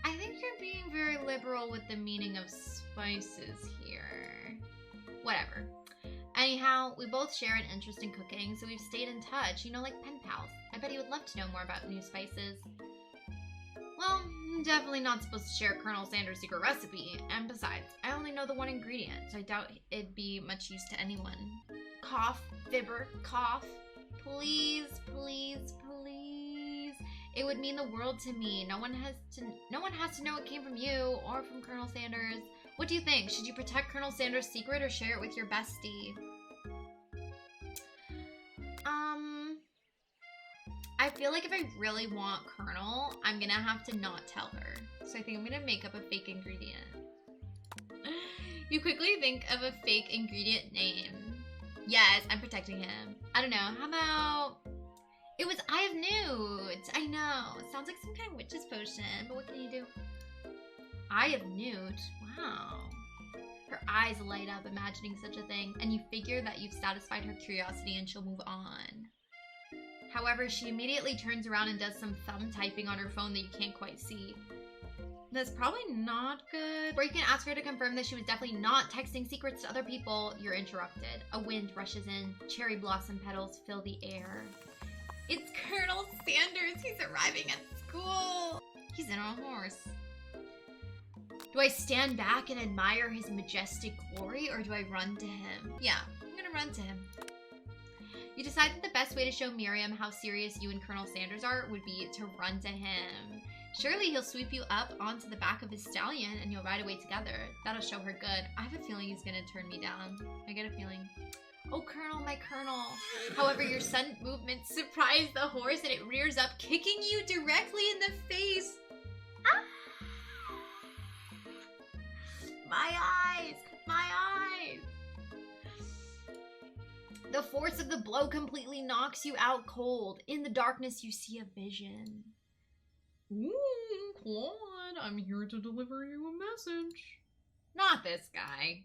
I think you're being very liberal with the meaning of spices here. Whatever. Anyhow, we both share an interest in cooking, so we've stayed in touch, you know, like pen pals. I bet he would love to know more about new spices. Well, I'm definitely not supposed to share Colonel Sanders' secret recipe, and besides, I only know the one ingredient, so I doubt it'd be much use to anyone. Cough, fibber, cough. Please, please, please. It would mean the world to me. No one has to know it came from you or from Colonel Sanders. What do you think? Should you protect Colonel Sanders' secret or share it with your bestie? I feel like if I really want Colonel, I'm gonna have to not tell her. So I think I'm gonna make up a fake ingredient. You quickly think of a fake ingredient name. Yes, I'm protecting him. I don't know, how about... It was Eye of Newt. I know, it sounds like some kind of witch's potion, but what can you do? Eye of Newt? Wow. Her eyes light up imagining such a thing, and you figure that you've satisfied her curiosity and she'll move on. However, she immediately turns around and does some thumb typing on her phone that you can't quite see. That's probably not good. Or you can ask her to confirm that she was definitely not texting secrets to other people. You're interrupted. A wind rushes in. Cherry blossom petals fill the air. It's Colonel Sanders. He's arriving at school. He's in a horse. Do I stand back and admire his majestic glory, or do I run to him? Yeah, I'm gonna run to him. You decide that the best way to show Miriam how serious you and Colonel Sanders are would be to run to him. Surely he'll sweep you up onto the back of his stallion and you'll ride away together. That'll show her good. I have a feeling he's gonna turn me down. I get a feeling. Oh, Colonel, my Colonel. However, your sudden movements surprise the horse and it rears up, kicking you directly in the face. Ah! My eyes! My eyes! The force of the blow completely knocks you out cold. In the darkness, you see a vision. Claude, I'm here to deliver you a message. Not this guy.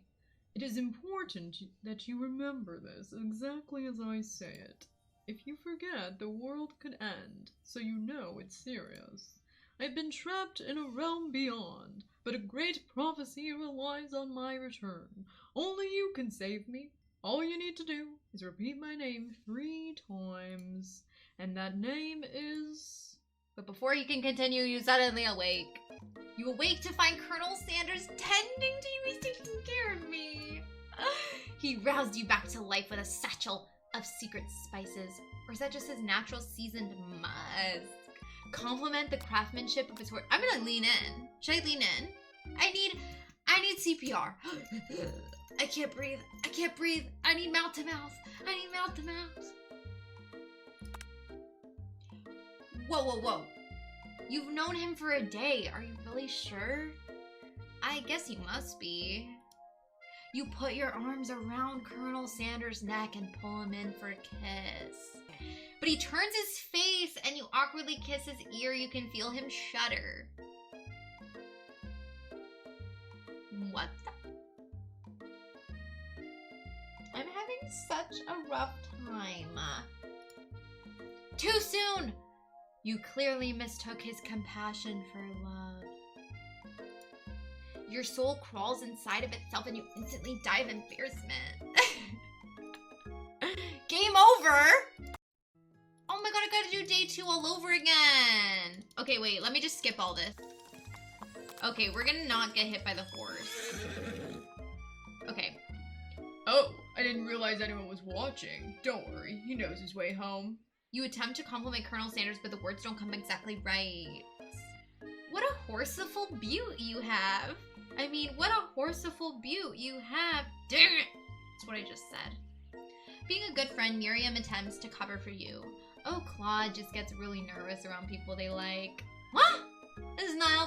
It is important that you remember this exactly as I say it. If you forget, the world could end, so you know it's serious. I've been trapped in a realm beyond, but a great prophecy relies on my return. Only you can save me. All you need to do is repeat my name 3 times, and that name is... But before you can continue, you suddenly awake. You awake to find Colonel Sanders tending to you. He's taking care of me. He roused you back to life with a satchel of secret spices. Or is that just his natural seasoned musk? Compliment the craftsmanship of his work. I'm gonna lean in. Should I lean in? I need CPR. I can't breathe. I can't breathe. I need mouth to mouth. I need mouth to mouth. Whoa, whoa, whoa. You've known him for a day. Are you really sure? I guess you must be. You put your arms around Colonel Sanders' neck and pull him in for a kiss. But he turns his face and you awkwardly kiss his ear. You can feel him shudder. What the? I'm having such a rough time. Too soon! You clearly mistook his compassion for love. Your soul crawls inside of itself and you instantly die of embarrassment. Game over! Oh my god, I gotta do day 2 all over again! Okay, wait, let me just skip all this. Okay, we're gonna not get hit by the horse. Okay. Oh, I didn't realize anyone was watching. Don't worry, he knows his way home. You attempt to compliment Colonel Sanders, but the words don't come exactly right. What a horseful beaut you have. I mean, what a horseful beaut you have. Dang it! That's what I just said. Being a good friend, Miriam attempts to cover for you. Oh, Claude just gets really nervous around people they like. What?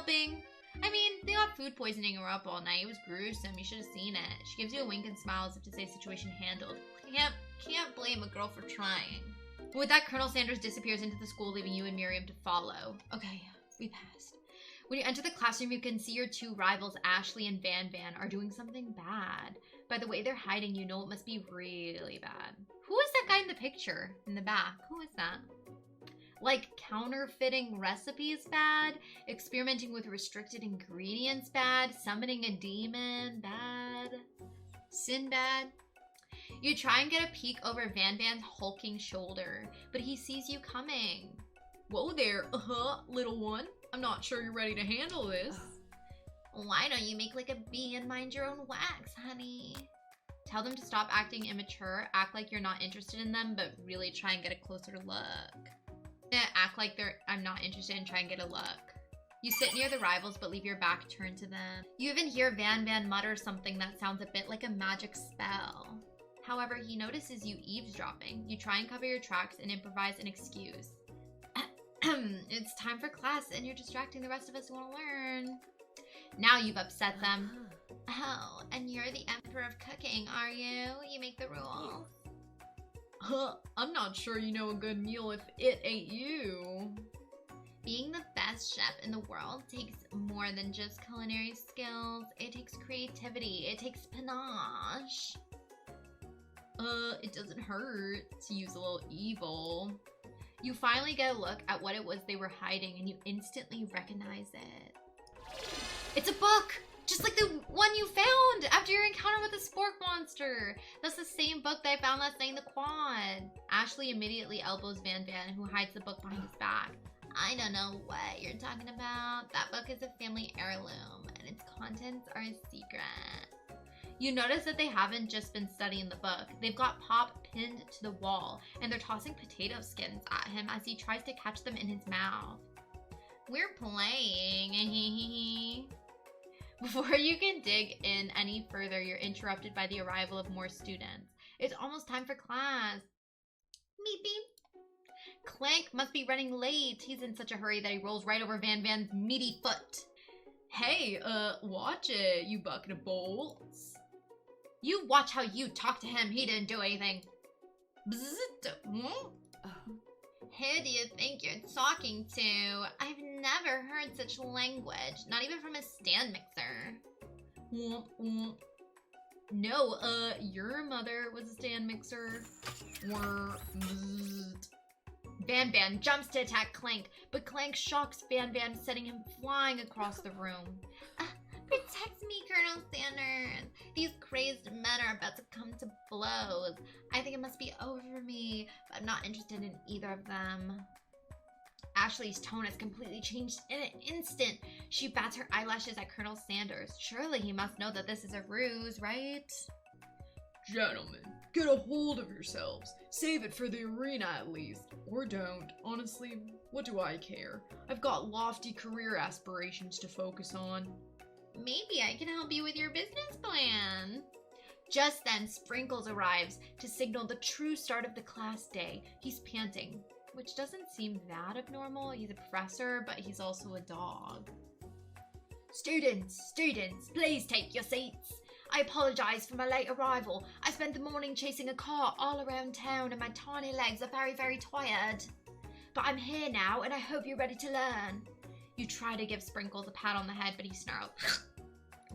helping? I mean, they got food poisoning her up all night. It was gruesome. You should have seen it. She gives you a wink and smiles as if to say situation handled. Can't blame a girl for trying. With that, Colonel Sanders disappears into the school, leaving you and Miriam to follow. Okay, we passed. When you enter the classroom, you can see your two rivals, Ashley and Van Van, are doing something bad. By the way they're hiding, you know it must be really bad. Who is that guy in the picture in the back? Who is that? Like, counterfeiting recipes bad, experimenting with restricted ingredients bad, summoning a demon bad, sin bad. You try and get a peek over Van Van's hulking shoulder, but he sees you coming. Whoa there, little one. I'm not sure you're ready to handle this. Why don't you make like a bee and mind your own wax, honey? Tell them to stop acting immature, act like you're not interested in them, but really try and get a closer look. Act like I'm not interested and try and get a look. You sit near the rivals, but leave your back turned to them. You even hear Van Van mutter something that sounds a bit like a magic spell. However, he notices you eavesdropping. You try and cover your tracks and improvise an excuse. It's time for class and you're distracting the rest of us who want to learn. Now you've upset them. Oh, and you're the emperor of cooking, are you? You make the rules. I'm not sure you know a good meal if it ain't you. Being the best chef in the world takes more than just culinary skills. It takes creativity. It takes panache. It doesn't hurt to use a little evil. You finally get a look at what it was they were hiding and you instantly recognize it. It's a book! Just like the one you found after your encounter with the spork monster. That's the same book that I found last night in the quad. Ashley immediately elbows Van Van, who hides the book behind his back. I don't know what you're talking about. That book is a family heirloom and its contents are a secret. You notice that they haven't just been studying the book. They've got Pop pinned to the wall, and they're tossing potato skins at him as he tries to catch them in his mouth. We're playing. Before you can dig in any further, you're interrupted by the arrival of more students. It's almost time for class. Beep beep. Clank must be running late. He's in such a hurry that he rolls right over Van Van's meaty foot. Hey, watch it, you bucket of bolts. You watch how you talk to him. He didn't do anything. Bzzzt. Who do you think you're talking to? I've never heard such language, not even from a stand mixer. Womp womp. No, your mother was a stand mixer. Van Van jumps to attack Clank, but Clank shocks Van Van, sending him flying across the room. Protect me, Colonel Sanders. These crazed men are about to come to blows. I think it must be over for me, but I'm not interested in either of them. Ashley's tone has completely changed in an instant. She bats her eyelashes at Colonel Sanders. Surely he must know that this is a ruse, right? Gentlemen, get a hold of yourselves. Save it for the arena at least. Or don't. Honestly, what do I care? I've got lofty career aspirations to focus on. Maybe I can help you with your business plan. Just then, Sprinkles arrives to signal the true start of the class day. He's panting, which doesn't seem that abnormal. He's a professor, but he's also a dog. Students, please take your seats. I apologize for my late arrival. I spent the morning chasing a car all around town and my tiny legs are very, very tired. But I'm here now and I hope you're ready to learn. You try to give Sprinkles a pat on the head, but he snarls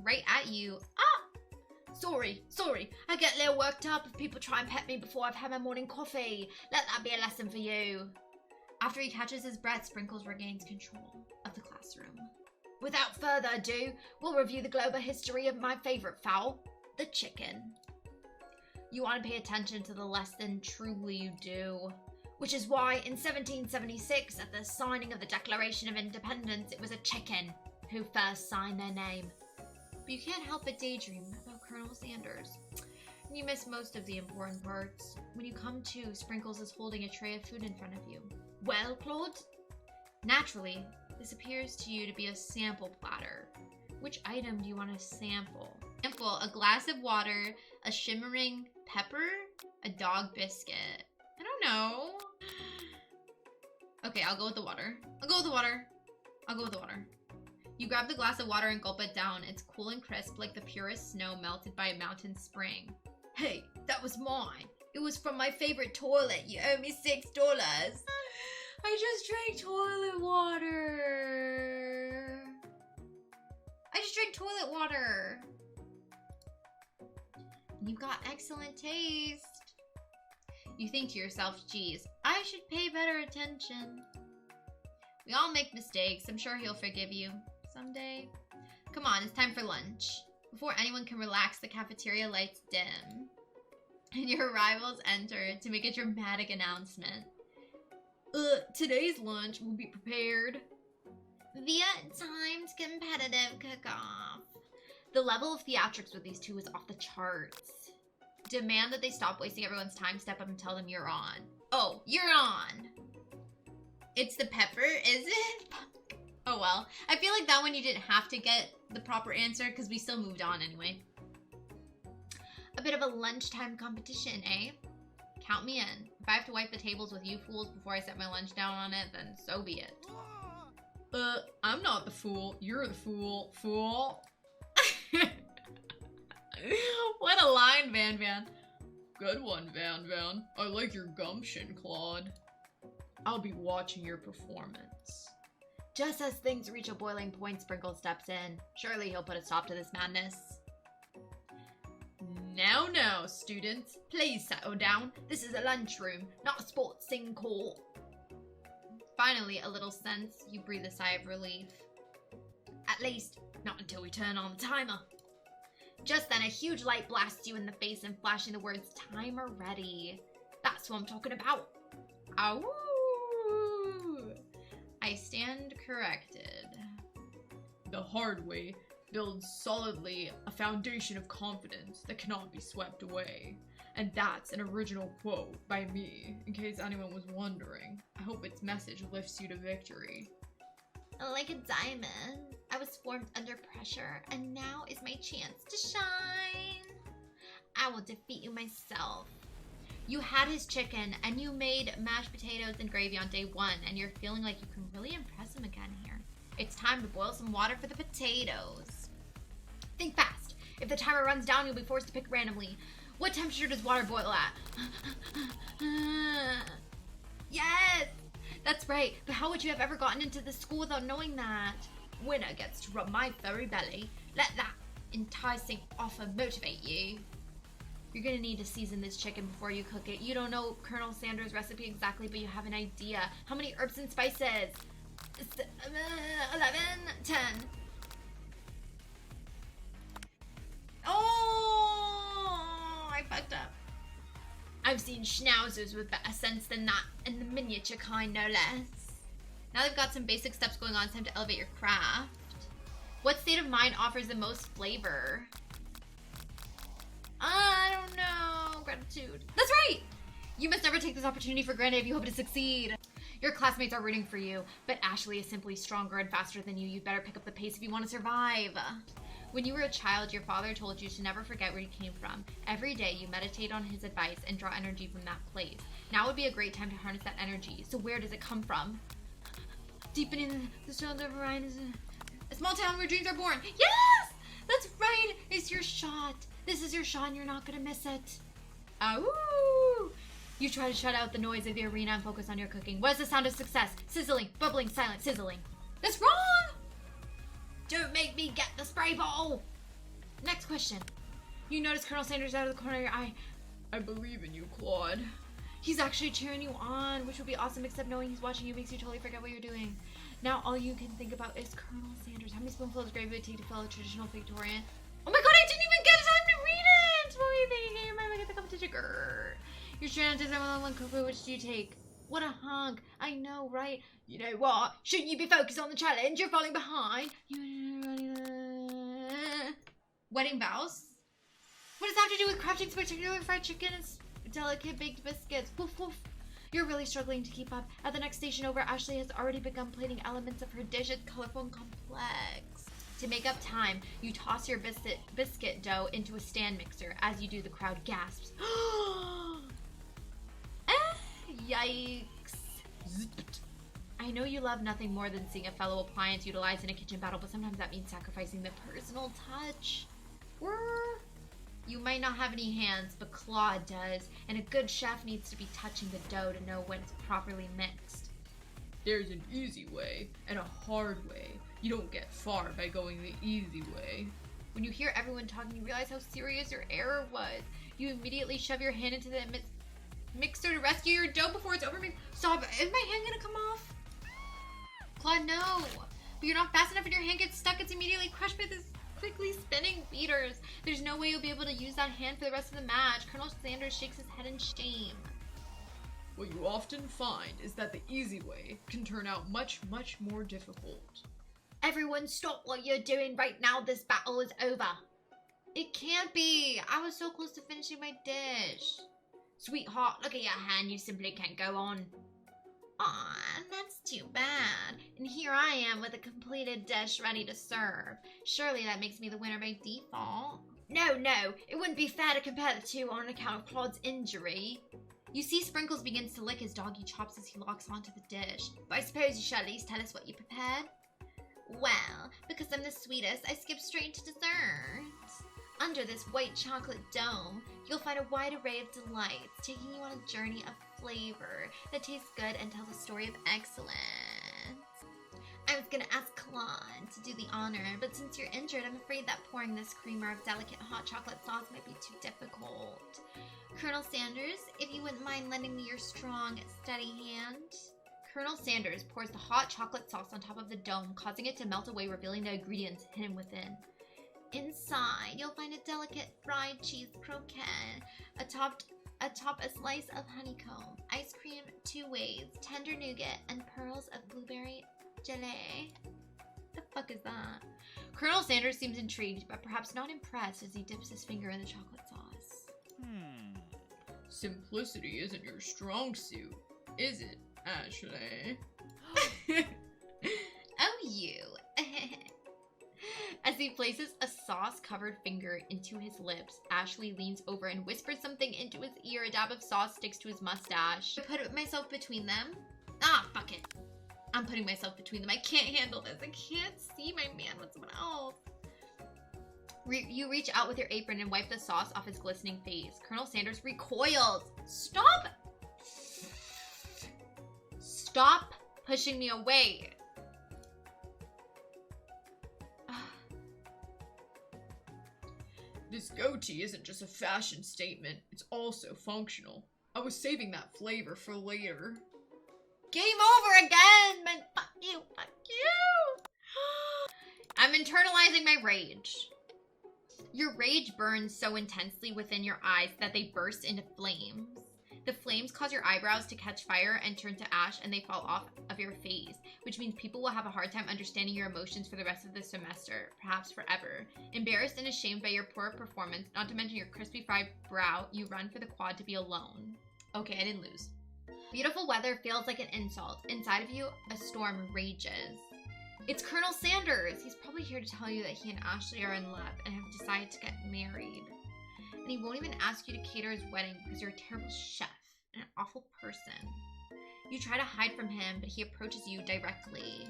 right at you. Ah! Sorry. I get a little worked up if people try and pet me before I've had my morning coffee. Let that be a lesson for you. After he catches his breath, Sprinkles regains control of the classroom. Without further ado, we'll review the global history of my favorite fowl, the chicken. You want to pay attention to the lesson, truly you do. Which is why in 1776, at the signing of the Declaration of Independence, it was a chicken who first signed their name. But you can't help but daydream about Colonel Sanders. And you miss most of the important parts. When you come to, Sprinkles is holding a tray of food in front of you. Well, Claude? Naturally, this appears to you to be a sample platter. Which item do you want to sample? Sample a glass of water, a shimmering pepper, a dog biscuit. I don't know. Okay, I'll go with the water. You grab the glass of water and gulp it down. It's cool and crisp like the purest snow melted by a mountain spring. Hey, that was mine. It was from my favorite toilet. You owe me $6. I just drank toilet water. I just drank toilet water. You've got excellent taste. You think to yourself, geez, I should pay better attention. We all make mistakes. I'm sure he'll forgive you someday. Come on, it's time for lunch. Before anyone can relax, the cafeteria lights dim. And your rivals enter to make a dramatic announcement. Today's lunch will be prepared via timed competitive cook-off. The level of theatrics with these two is off the charts. Demand that they stop wasting everyone's time, step up and tell them you're on. Oh, you're on! It's the pepper, is it? Oh well. I feel like that one you didn't have to get the proper answer because we still moved on anyway. A bit of a lunchtime competition, eh? Count me in. If I have to wipe the tables with you fools before I set my lunch down on it, then so be it. I'm not the fool. You're the fool. Fool. What a line, Van Van. Good one, Van Van. I like your gumption, Claude. I'll be watching your performance. Just as things reach a boiling point, Sprinkle steps in. Surely he'll put a stop to this madness. Now, students, please settle down. This is a lunchroom, not a sportsing court. Finally, a little sense, you breathe a sigh of relief. At least, not until we turn on the timer. Just then, a huge light blasts you in the face and flashing the words, timer ready. That's what I'm talking about. Ow! I stand corrected. The hard way builds solidly a foundation of confidence that cannot be swept away. And that's an original quote by me, in case anyone was wondering. I hope its message lifts you to victory. Like a diamond, I was formed under pressure, and now is my chance to shine. I will defeat you myself. You had his chicken, and you made mashed potatoes and gravy on day 1, and you're feeling like you can really impress him again here. It's time to boil some water for the potatoes. Think fast. If the timer runs down, you'll be forced to pick randomly. What temperature does water boil at? Yes! That's right, but how would you have ever gotten into this school without knowing that? Winner gets to rub my furry belly. Let that enticing offer motivate you. You're gonna need to season this chicken before you cook it. You don't know Colonel Sanders' recipe exactly, but you have an idea. How many herbs and spices? 11, 10. Oh, I fucked up. I've seen schnauzers with better sense than that, and the miniature kind, no less. Now they've got some basic steps going on. It's time to elevate your craft. What state of mind offers the most flavor? I don't know. Gratitude. That's right! You must never take this opportunity for granted if you hope to succeed. Your classmates are rooting for you, but Ashley is simply stronger and faster than you. You'd better pick up the pace if you want to survive. When you were a child, your father told you to never forget where you came from. Every day, you meditate on his advice and draw energy from that place. Now would be a great time to harness that energy. So where does it come from? Deepening the shoulder of Orion is a small town where dreams are born. Yes! That's right! It's your shot. This is your shot and you're not gonna miss it. Ow! You try to shut out the noise of the arena and focus on your cooking. What is the sound of success? Sizzling, bubbling, silent, sizzling. That's wrong! Don't make me get the spray bottle! Next question. You notice Colonel Sanders out of the corner of your eye. I believe in you, Claude. He's actually cheering you on, which would be awesome, except knowing he's watching you makes you totally forget what you're doing. Now all you can think about is Colonel Sanders. How many spoonfuls of gravy would it take to fill a traditional Victorian? Oh my god, I didn't even get time to read it! What were you thinking? You might get the competition. Grrr. You're stranded to someone on one cuckoo. Which do you take? What a hunk. I know, right? You know what? Shouldn't you be focused on the challenge? You're falling behind. Wedding vows? What does that have to do with crafting spectacular fried chicken and delicate baked biscuits? Woof woof. You're really struggling to keep up. At the next station over, Ashley has already begun plating elements of her dish. It's colorful and complex. To make up time, you toss your biscuit dough into a stand mixer. As you do, the crowd gasps. Yikes. I know you love nothing more than seeing a fellow appliance utilized in a kitchen battle, but sometimes that means sacrificing the personal touch. You might not have any hands, but Claude does, and a good chef needs to be touching the dough to know when it's properly mixed. There's an easy way and a hard way. You don't get far by going the easy way. When you hear everyone talking, you realize how serious your error was. You immediately shove your hand into the mixer to rescue your dough before it's over. Stop! Is my hand gonna come off? Claude, no! But you're not fast enough and your hand gets stuck. It's immediately crushed by this quickly spinning beaters. There's no way you'll be able to use that hand for the rest of the match. Colonel Sanders shakes his head in shame. What you often find is that the easy way can turn out much, much more difficult. Everyone stop what you're doing right now. This battle is over. It can't be. I was so close to finishing my dish. Sweetheart, look at your hand. You simply can't go on. Aw, that's too bad. And here I am with a completed dish ready to serve. Surely that makes me the winner by default. No, it wouldn't be fair to compare the two on account of Claude's injury. You see Sprinkles begins to lick his doggy chops as he locks onto the dish. But I suppose you should at least tell us what you prepared. Well, because I'm the sweetest, I skip straight to dessert. Under this white chocolate dome, you'll find a wide array of delights, taking you on a journey of flavor that tastes good and tells a story of excellence. I was gonna ask Claude to do the honor, but since you're injured, I'm afraid that pouring this creamer of delicate hot chocolate sauce might be too difficult. Colonel Sanders, if you wouldn't mind lending me your strong, steady hand. Colonel Sanders pours the hot chocolate sauce on top of the dome, causing it to melt away, revealing the ingredients hidden within. Inside, you'll find a delicate fried cheese croquette, atop a slice of honeycomb, ice cream 2 ways, tender nougat, and pearls of blueberry gelée. The fuck is that? Colonel Sanders seems intrigued, but perhaps not impressed as he dips his finger in the chocolate sauce. Simplicity isn't your strong suit, is it, Ashley? Oh, you. As he places a sauce-covered finger into his lips, Ashley leans over and whispers something into his ear. A dab of sauce sticks to his mustache. I put myself between them. Ah, fuck it. I'm putting myself between them. I can't handle this. I can't see my man with someone else. You reach out with your apron and wipe the sauce off his glistening face. Colonel Sanders recoils. Stop! Stop pushing me away. This goatee isn't just a fashion statement, it's also functional. I was saving that flavor for later. Game over again, man. Fuck you, fuck you. I'm internalizing my rage. Your rage burns so intensely within your eyes that they burst into flames. The flames cause your eyebrows to catch fire and turn to ash, and they fall off of your face, which means people will have a hard time understanding your emotions for the rest of the semester, perhaps forever. Embarrassed and ashamed by your poor performance, not to mention your crispy fried brow, you run for the quad to be alone. Okay, I didn't lose. Beautiful weather feels like an insult. Inside of you, a storm rages. It's Colonel Sanders! He's probably here to tell you that he and Ashley are in love and have decided to get married. And he won't even ask you to cater his wedding because you're a terrible chef and an awful person. You try to hide from him, but he approaches you directly.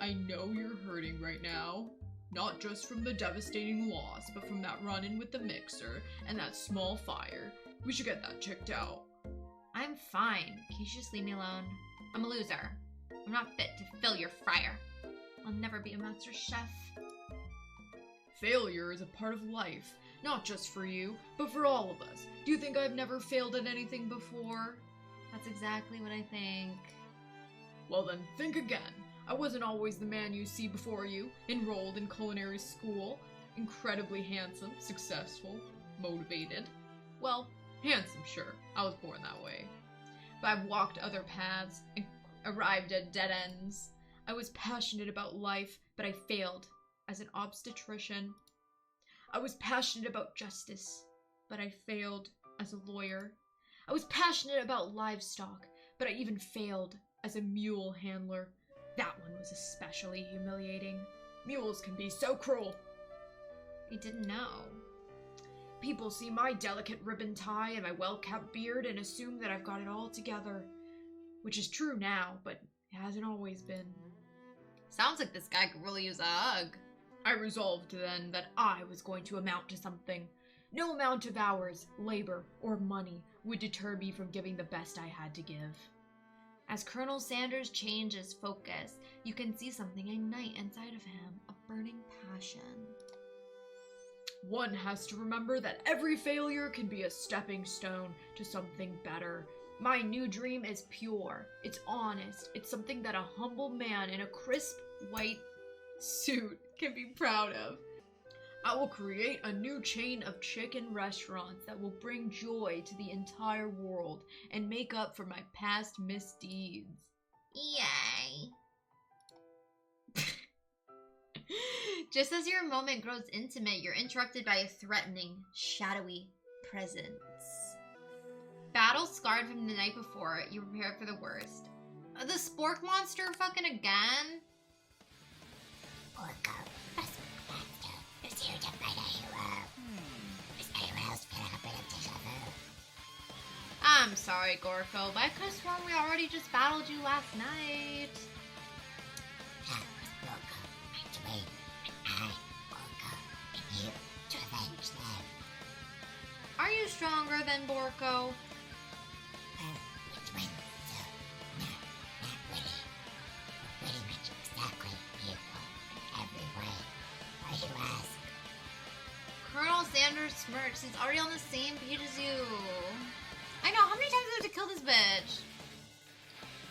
I know you're hurting right now. Not just from the devastating loss, but from that run-in with the mixer and that small fire. We should get that checked out. I'm fine. Can you just leave me alone? I'm a loser. I'm not fit to fill your fryer. I'll never be a master chef. Failure is a part of life. Not just for you, but for all of us. Do you think I've never failed at anything before? That's exactly what I think. Well then, think again. I wasn't always the man you see before you, enrolled in culinary school, incredibly handsome, successful, motivated. Well, handsome, sure. I was born that way. But I've walked other paths and arrived at dead ends. I was passionate about life, but I failed as an obstetrician. I was passionate about justice, but I failed as a lawyer. I was passionate about livestock, but I even failed as a mule handler. That one was especially humiliating. Mules can be so cruel. I didn't know. People see my delicate ribbon tie and my well-kept beard and assume that I've got it all together. Which is true now, but It hasn't always been. Sounds like this guy could really use a hug. I resolved then that I was going to amount to something. No amount of hours, labor, or money would deter me from giving the best I had to give. As Colonel Sanders changes focus, you can see something ignite inside of him, a burning passion. One has to remember that every failure can be a stepping stone to something better. My new dream is pure, it's honest, it's something that a humble man in a crisp white suit can be proud of. I will create a new chain of chicken restaurants that will bring joy to the entire world and make up for my past misdeeds. Yay! Just as your moment grows intimate, you're interrupted by a threatening, shadowy presence. Battle scarred from the night before, you prepare for the worst. The spork monster fucking again? Orko, best monster, is here to fight a hero. Is anyone else feeling a bit of deja vu? I'm sorry, Gorko, but I could have sworn we already just battled you last night. That was Orko, my dream, and I, Orko, and you, to avenge them. Are you stronger than Borko? Well, we twins, so no, not really. We're pretty much exactly equal in every way. Why you ask? Colonel Sanders smirks. He's already on the same page as you. I know, how many times do I have to kill this bitch?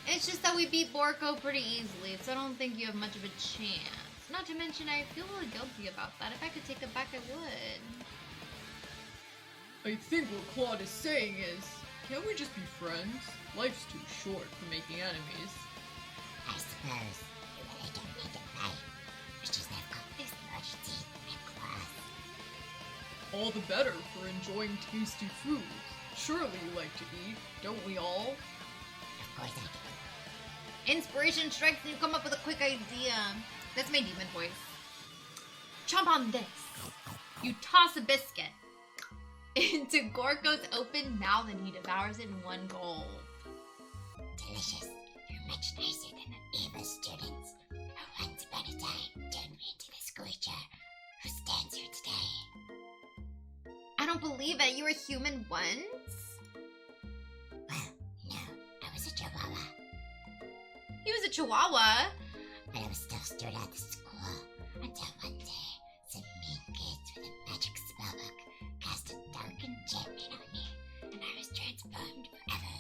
It's just that we beat Borko pretty easily, so I don't think you have much of a chance. Not to mention, I feel really guilty about that. If I could take it back, I would. I think what Claude is saying is, can't we just be friends? Life's too short for making enemies. I suppose you really don't need to fight. It's just I've got this much teeth and claws. All the better for enjoying tasty food. Surely you like to eat, don't we all? Of course I do. Inspiration strikes and you come up with a quick idea. That's my demon voice. Chomp on this. You toss a biscuit into Gorko's open mouth and he devours it in one gulp. Delicious. You're much nicer than the evil students who once upon a time turned me into the scorcher who stands here today. I don't believe it. You were human once? Well, no, I was a chihuahua, He was a chihuahua. but I was still stirred out of school until one day some mean kids with a magic spellbook cast a dark enchantment on me, and I was transformed forever.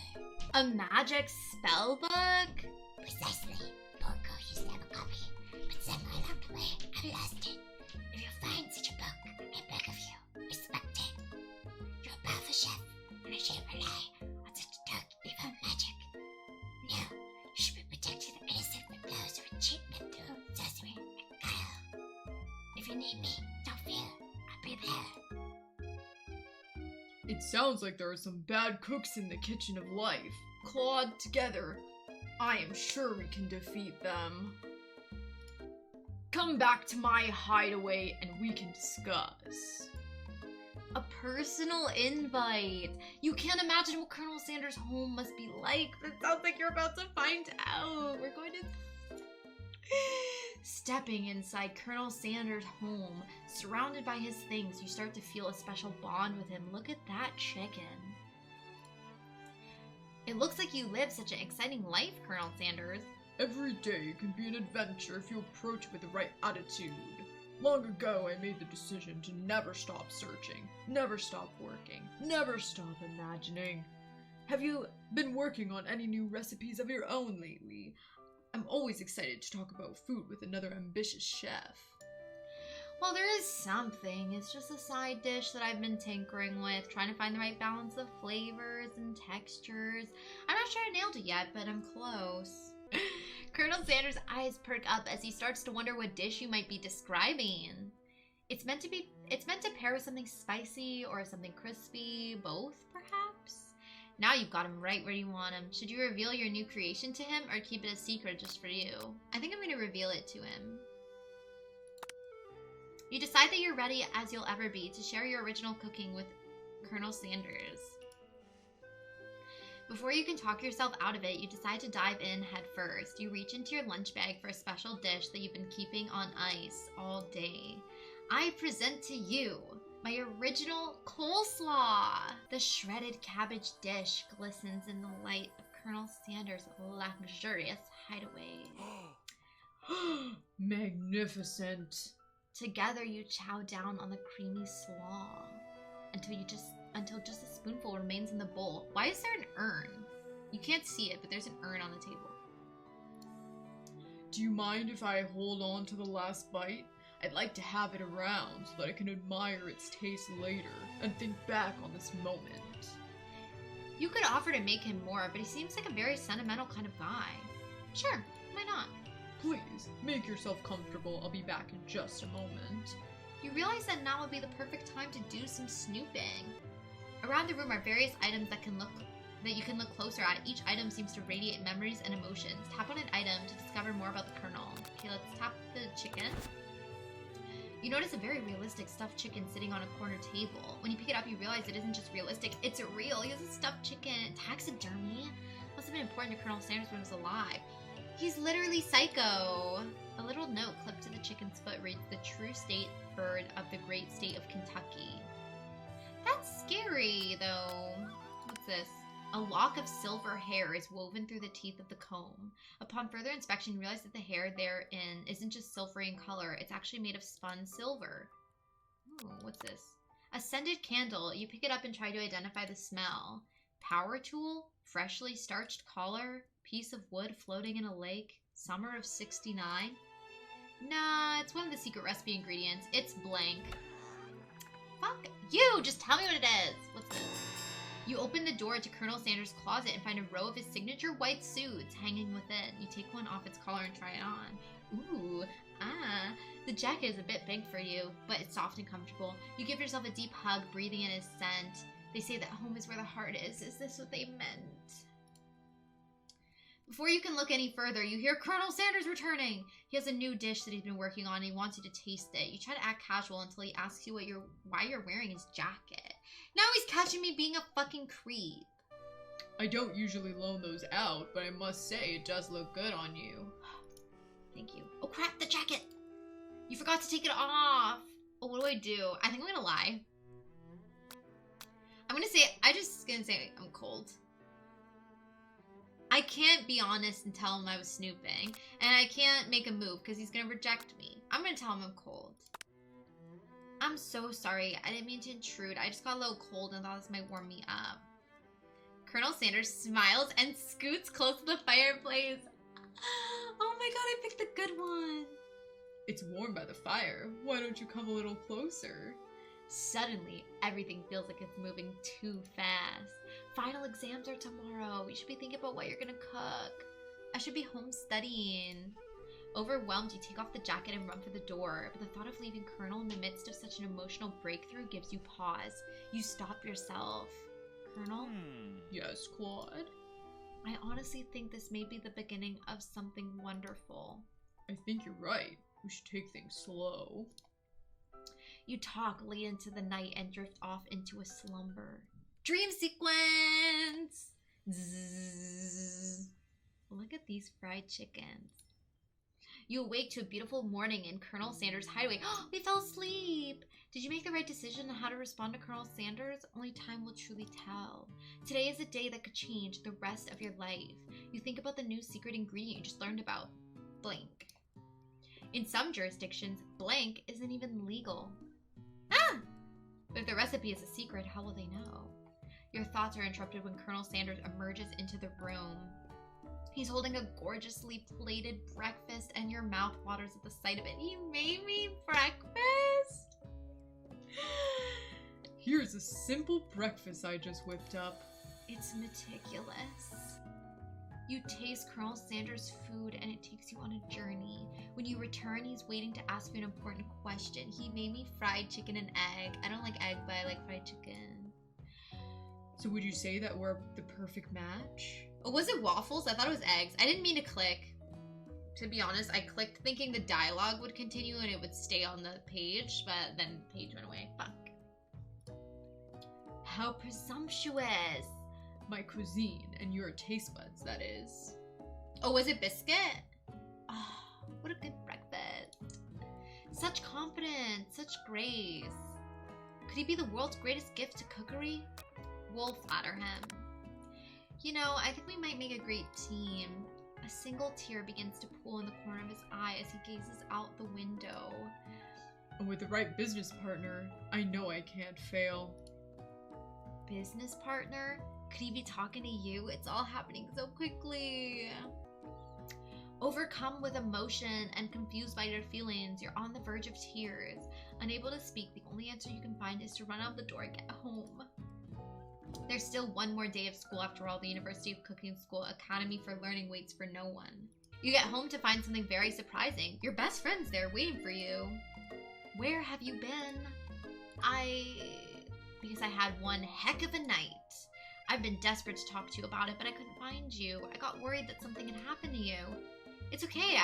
A magic spell book? Precisely. Porco used to have a copy, but somewhere along the way, I lost it. If you find such a book, I beg of you, respect it. You're a powerful chef, and I shan't rely on such dark, evil magic. No, you should be protecting the innocent from those who are cheating them through sorcery and guile. If you need me, don't fear. I'll be there. It sounds like there are some bad cooks in the kitchen of life. Claude, together, I am sure we can defeat them. Come back to my hideaway and we can discuss. A personal invite. You can't imagine what Colonel Sanders' home must be like. It sounds like you're about to find out. We're going to... Stepping inside Colonel Sanders' home, surrounded by his things, you start to feel a special bond with him. Look at that chicken. It looks like you live such an exciting life, Colonel Sanders. Every day can be an adventure if you approach it with the right attitude. Long ago, I made the decision to never stop searching, never stop working, never stop imagining. Have you been working on any new recipes of your own lately? I'm always excited to talk about food with another ambitious chef. Well, there is something. It's just a side dish that I've been tinkering with, trying to find the right balance of flavors and textures. I'm not sure I nailed it yet, but I'm close. Colonel Sanders' eyes perk up as he starts to wonder what dish you might be describing. It's meant to pair with something spicy or something crispy, both perhaps? Now you've got him right where you want him. Should you reveal your new creation to him or keep it a secret just for you? I think I'm going to reveal it to him. You decide that you're ready as you'll ever be to share your original cooking with Colonel Sanders. Before you can talk yourself out of it, you decide to dive in head first. You reach into your lunch bag for a special dish that you've been keeping on ice all day. I present to you my original coleslaw. The shredded cabbage dish glistens in the light of Colonel Sanders' luxurious hideaway. Magnificent. Together you chow down on the creamy slaw until just a spoonful remains in the bowl. Why is there an urn? You can't see it, but there's an urn on the table. Do you mind if I hold on to the last bite? I'd like to have it around so that I can admire its taste later and think back on this moment. You could offer to make him more, but he seems like a very sentimental kind of guy. Sure, why not? Please, make yourself comfortable. I'll be back in just a moment. You realize that now would be the perfect time to do some snooping. Around the room are various items that you can look closer at. Each item seems to radiate memories and emotions. Tap on an item to discover more about the Colonel. Okay, let's tap the chicken. You notice a very realistic stuffed chicken sitting on a corner table. When you pick it up, you realize it isn't just realistic, it's real. He has a stuffed chicken. Taxidermy? Must have been important to Colonel Sanders when he was alive. He's literally psycho. A little note clipped to the chicken's foot reads, "The true state bird of the great state of Kentucky." That's scary, though. What's this? A lock of silver hair is woven through the teeth of the comb. Upon further inspection, you realize that the hair therein isn't just silvery in color, it's actually made of spun silver. Ooh, what's this? A scented candle. You pick it up and try to identify the smell. Power tool, freshly starched collar, piece of wood floating in a lake, summer of '69. Nah, it's one of the secret recipe ingredients. It's blank. Fuck you! Just tell me what it is! What's this? You open the door to Colonel Sanders' closet and find a row of his signature white suits hanging within. You take one off its collar and try it on. Ooh, the jacket is a bit big for you, but it's soft and comfortable. You give yourself a deep hug, breathing in his scent. They say that home is where the heart is. Is this what they meant? Before you can look any further, you hear Colonel Sanders returning. He has a new dish that he's been working on and he wants you to taste it. You try to act casual until he asks you why you're wearing his jacket. Now he's catching me being a fucking creep. I don't usually loan those out, but I must say it does look good on you. Thank you. Oh crap, the jacket! You forgot to take it off. Oh, what do? I think I'm gonna lie. I'm just gonna say I'm cold. I can't be honest and tell him I was snooping. And I can't make a move because he's gonna reject me. I'm gonna tell him I'm cold. I'm so sorry. I didn't mean to intrude. I just got a little cold and thought this might warm me up. Colonel Sanders smiles and scoots close to the fireplace. Oh my god, I picked the good one. It's warm by the fire. Why don't you come a little closer? Suddenly, everything feels like it's moving too fast. Final exams are tomorrow. You should be thinking about what you're gonna cook. I should be home studying. Overwhelmed, you take off the jacket and run for the door, but the thought of leaving Colonel in the midst of such an emotional breakthrough gives you pause. You stop yourself. Colonel? Yes, Claude? I honestly think this may be the beginning of something wonderful. I think you're right. We should take things slow. You talk late into the night and drift off into a slumber. Dream sequence! Zzz. Look at these fried chickens. You awake to a beautiful morning in Colonel Sanders' hideaway. We fell asleep! Did you make the right decision on how to respond to Colonel Sanders? Only time will truly tell. Today is a day that could change the rest of your life. You think about the new secret ingredient you just learned about. Blank. In some jurisdictions, blank isn't even legal. But if the recipe is a secret, how will they know? Your thoughts are interrupted when Colonel Sanders emerges into the room. He's holding a gorgeously plated breakfast and your mouth waters at the sight of it. He made me breakfast? Here's a simple breakfast I just whipped up. It's meticulous. You taste Colonel Sanders' food and it takes you on a journey. When you return, he's waiting to ask you an important question. He made me fried chicken and egg. I don't like egg, but I like fried chicken. So would you say that we're the perfect match? Oh, was it waffles? I thought it was eggs. I didn't mean to click. To be honest, I clicked thinking the dialogue would continue and it would stay on the page, but then the page went away. Fuck. How presumptuous. My cuisine and your taste buds, that is. Oh, was it biscuit? Oh, what a good breakfast. Such confidence, such grace. Could he be the world's greatest gift to cookery? We'll flatter him. You know, I think we might make a great team. A single tear begins to pool in the corner of his eye as he gazes out the window. And with the right business partner, I know I can't fail. Business partner? Could he be talking to you? It's all happening so quickly. Overcome with emotion and confused by your feelings, you're on the verge of tears. Unable to speak, the only answer you can find is to run out the door and get home. There's still one more day of school after all. The University of Cooking School Academy for Learning waits for no one. You get home to find something very surprising. Your best friend's there waiting for you. Where have you been? Because I had one heck of a night. I've been desperate to talk to you about it, but I couldn't find you. I got worried that something had happened to you. It's okay,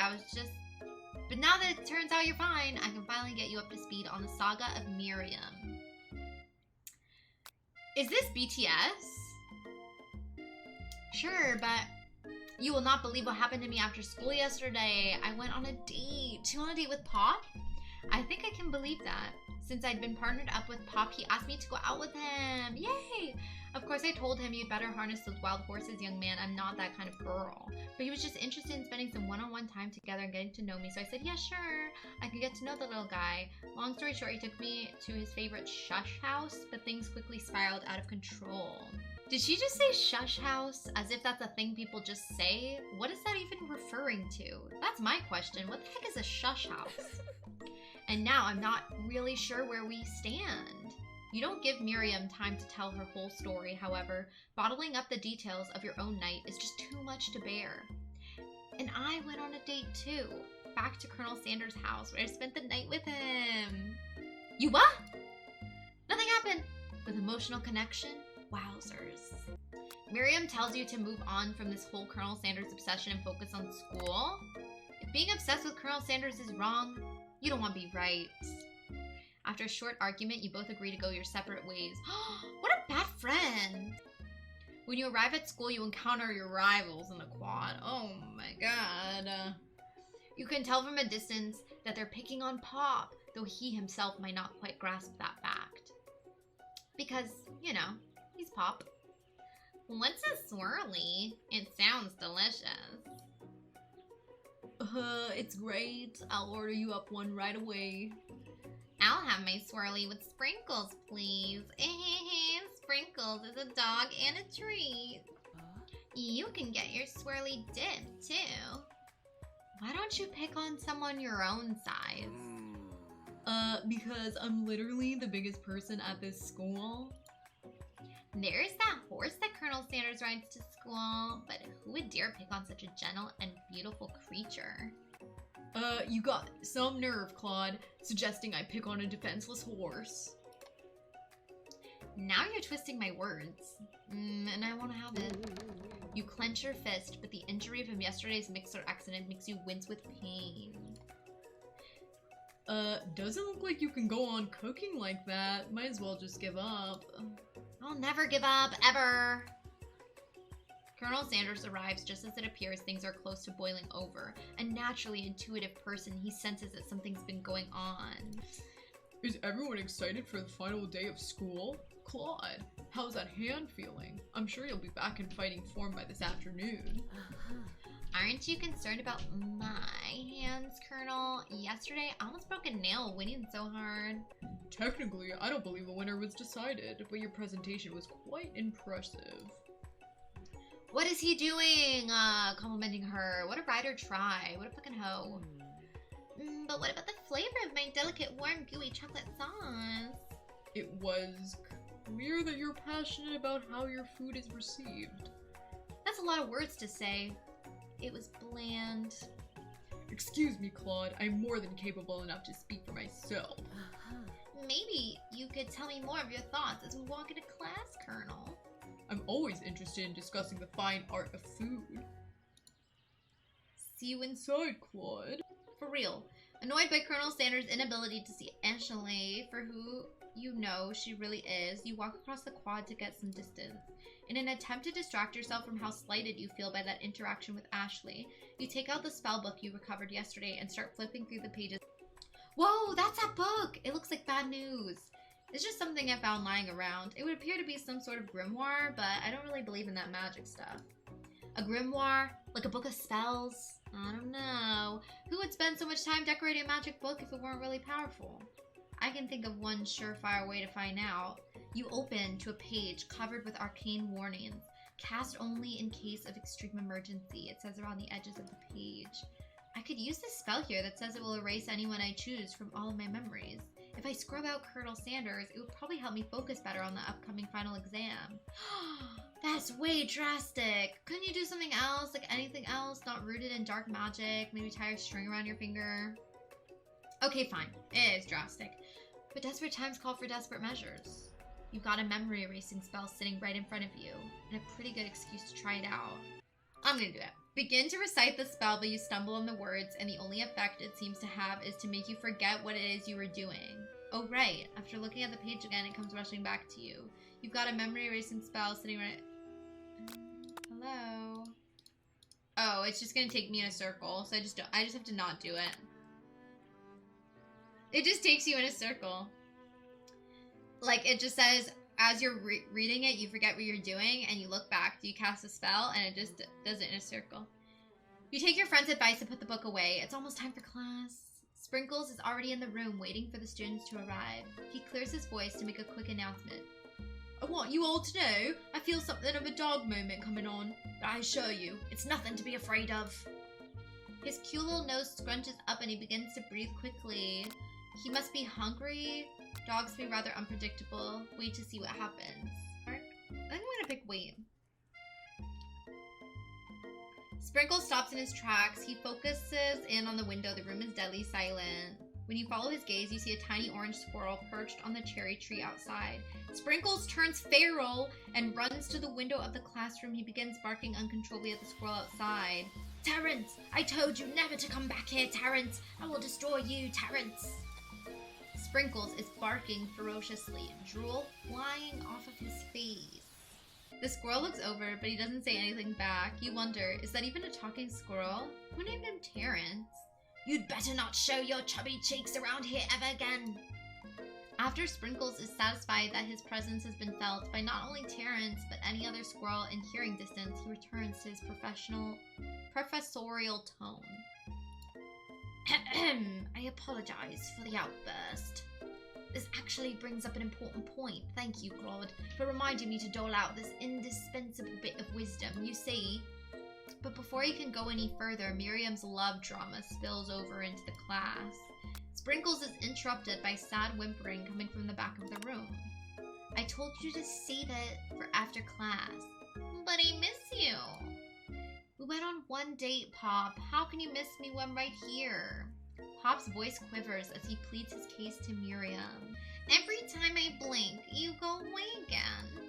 but now that it turns out you're fine, I can finally get you up to speed on the saga of Miriam. Is this BTS? Sure, but you will not believe what happened to me after school yesterday. I went on a date. You on a date with Pop? I think I can believe that. Since I'd been partnered up with Pop, he asked me to go out with him. Yay! Of course, I told him you'd better harness those wild horses, young man. I'm not that kind of girl. But he was just interested in spending some one-on-one time together and getting to know me. So I said, yeah, sure. I could get to know the little guy. Long story short, he took me to his favorite shush house, but things quickly spiraled out of control. Did she just say shush house? As if that's a thing people just say? What is that even referring to? That's my question. What the heck is a shush house? And now I'm not really sure where we stand. You don't give Miriam time to tell her whole story, however. Bottling up the details of your own night is just too much to bear. And I went on a date too. Back to Colonel Sanders' house where I spent the night with him. You what? Nothing happened. With emotional connection? Wowzers. Miriam tells you to move on from this whole Colonel Sanders obsession and focus on school? If being obsessed with Colonel Sanders is wrong, you don't want to be right. After a short argument, you both agree to go your separate ways. What a bad friend! When you arrive at school, you encounter your rivals in the quad. Oh my god. You can tell from a distance that they're picking on Pop, though he himself might not quite grasp that fact. Because, you know, he's Pop. What's a swirly? It sounds delicious. It's great. I'll order you up one right away. I'll have my swirly with sprinkles, please. Sprinkles is a dog and a treat. You can get your swirly dip, too. Why don't you pick on someone your own size? Because I'm literally the biggest person at this school. There's that horse that Colonel Sanders rides to school, but who would dare pick on such a gentle and beautiful creature? You got some nerve, Claude, suggesting I pick on a defenseless horse. Now you're twisting my words, and I want to have it. You clench your fist, but the injury from yesterday's mixer accident makes you wince with pain. Doesn't look like you can go on cooking like that. Might as well just give up. I'll never give up, ever. Colonel Sanders arrives just as it appears things are close to boiling over. A naturally intuitive person, he senses that something's been going on. Is everyone excited for the final day of school? Claude, how's that hand feeling? I'm sure you'll be back in fighting form by this afternoon. Aren't you concerned about my hands, Colonel? Yesterday, I almost broke a nail winning so hard. Technically, I don't believe a winner was decided, but your presentation was quite impressive. What is he doing? Complimenting her. What a rider try. What a fucking hoe. But what about the flavor of my delicate, warm, gooey chocolate sauce? It was clear that you're passionate about how your food is received. That's a lot of words to say. It was bland. Excuse me, Claude. I'm more than capable enough to speak for myself. Maybe you could tell me more of your thoughts as we walk into class, Colonel. I'm always interested in discussing the fine art of food. See you Inside, Claude. For real. Annoyed by Colonel Sanders' inability to see Ashley for who you know she really is, you walk across the quad to get some distance. In an attempt to distract yourself from how slighted you feel by that interaction with Ashley, you take out the spell book you recovered yesterday and start flipping through the pages. Whoa, that's that book! It looks like bad news. It's just something I found lying around. It would appear to be some sort of grimoire, but I don't really believe in that magic stuff. A grimoire? Like a book of spells? I don't know. Who would spend so much time decorating a magic book if it weren't really powerful? I can think of one surefire way to find out. You open to a page covered with arcane warnings. Cast only in case of extreme emergency, it says around the edges of the page. I could use this spell here that says it will erase anyone I choose from all of my memories. If I scrub out Colonel Sanders, it would probably help me focus better on the upcoming final exam. That's way drastic. Couldn't you do something else, like anything else, not rooted in dark magic? Maybe tie a string around your finger? Okay, fine. It is drastic. But desperate times call for desperate measures. You've got a memory erasing spell sitting right in front of you, and a pretty good excuse to try it out. I'm gonna do it. Begin to recite the spell, but you stumble on the words, and the only effect it seems to have is to make you forget what it is you were doing. Oh, right. After looking at the page again, it comes rushing back to you. You've got a memory erasing spell sitting right... Hello? Oh, it's just gonna take me in a circle, so I just have to not do it. It just takes you in a circle. Like, it just says, as you're reading it, you forget what you're doing, and you look back, you cast a spell, and it just does it in a circle. You take your friend's advice to put the book away. It's almost time for class. Sprinkles is already in the room, waiting for the students to arrive. He clears his voice to make a quick announcement. I want you all to know, I feel something of a dog moment coming on. But I assure you, it's nothing to be afraid of. His cute little nose scrunches up and he begins to breathe quickly. He must be hungry. Dogs be rather unpredictable. Wait to see what happens. I think I'm gonna pick wait. Sprinkle stops in his tracks. He focuses in on the window. The room is deadly silent. When you follow his gaze, you see a tiny orange squirrel perched on the cherry tree outside. Sprinkles turns feral and runs to the window of the classroom. He begins barking uncontrollably at the squirrel outside. Terrence! I told you never to come back here, Terrence! I will destroy you, Terrence! Sprinkles is barking ferociously, drool flying off of his face. The squirrel looks over, but he doesn't say anything back. You wonder, is that even a talking squirrel? Who named him Terrence? You'd better not show your chubby cheeks around here ever again. After Sprinkles is satisfied that his presence has been felt by not only Terrence, but any other squirrel in hearing distance, he returns to his professorial tone. I apologize for the outburst. This actually brings up an important point. Thank you, Claude, for reminding me to dole out this indispensable bit of wisdom. You see... But before he can go any further, Miriam's love drama spills over into the class. Sprinkles is interrupted by sad whimpering coming from the back of the room. I told you to save it for after class. But I miss you. We went on one date, Pop. How can you miss me when I'm right here? Pop's voice quivers as he pleads his case to Miriam. Every time I blink, you go away again.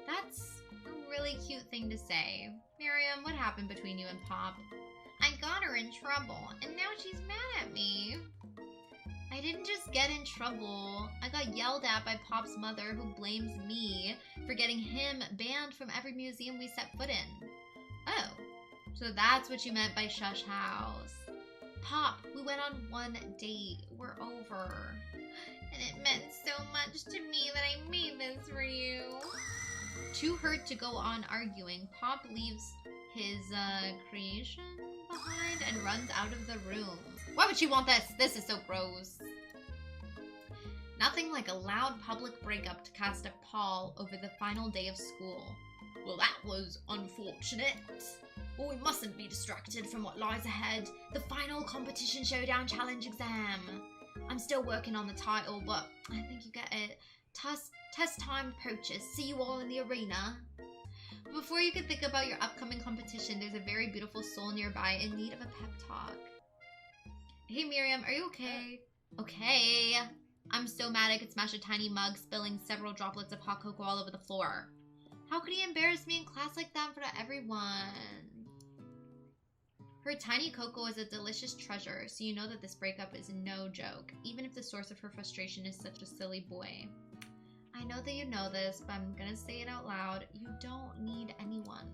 That's a really cute thing to say. Miriam, what happened between you and Pop? I got her in trouble, and now she's mad at me. I didn't just get in trouble. I got yelled at by Pop's mother, who blames me for getting him banned from every museum we set foot in. Oh, so that's what you meant by shush house. Pop, we went on one date. We're over. And it meant so much to me that I made this for you. Too hurt to go on arguing, Pop leaves his creation behind and runs out of the room. Why would she want this? This is so gross. Nothing like a loud public breakup to cast a pall over the final day of school. Well, that was unfortunate. But we mustn't be distracted from what lies ahead. The final competition showdown challenge exam. I'm still working on the title, but I think you get it. Test time approaches. See you all in the arena. Before you can think about your upcoming competition, there's a very beautiful soul nearby in need of a pep talk. Hey Miriam, are you okay? Okay. I'm so mad I could smash a tiny mug, spilling several droplets of hot cocoa all over the floor. How could he embarrass me in class like that in front of everyone? Her tiny Coco is a delicious treasure, so you know that this breakup is no joke, even if the source of her frustration is such a silly boy. I know that you know this, but I'm gonna say it out loud. You don't need anyone.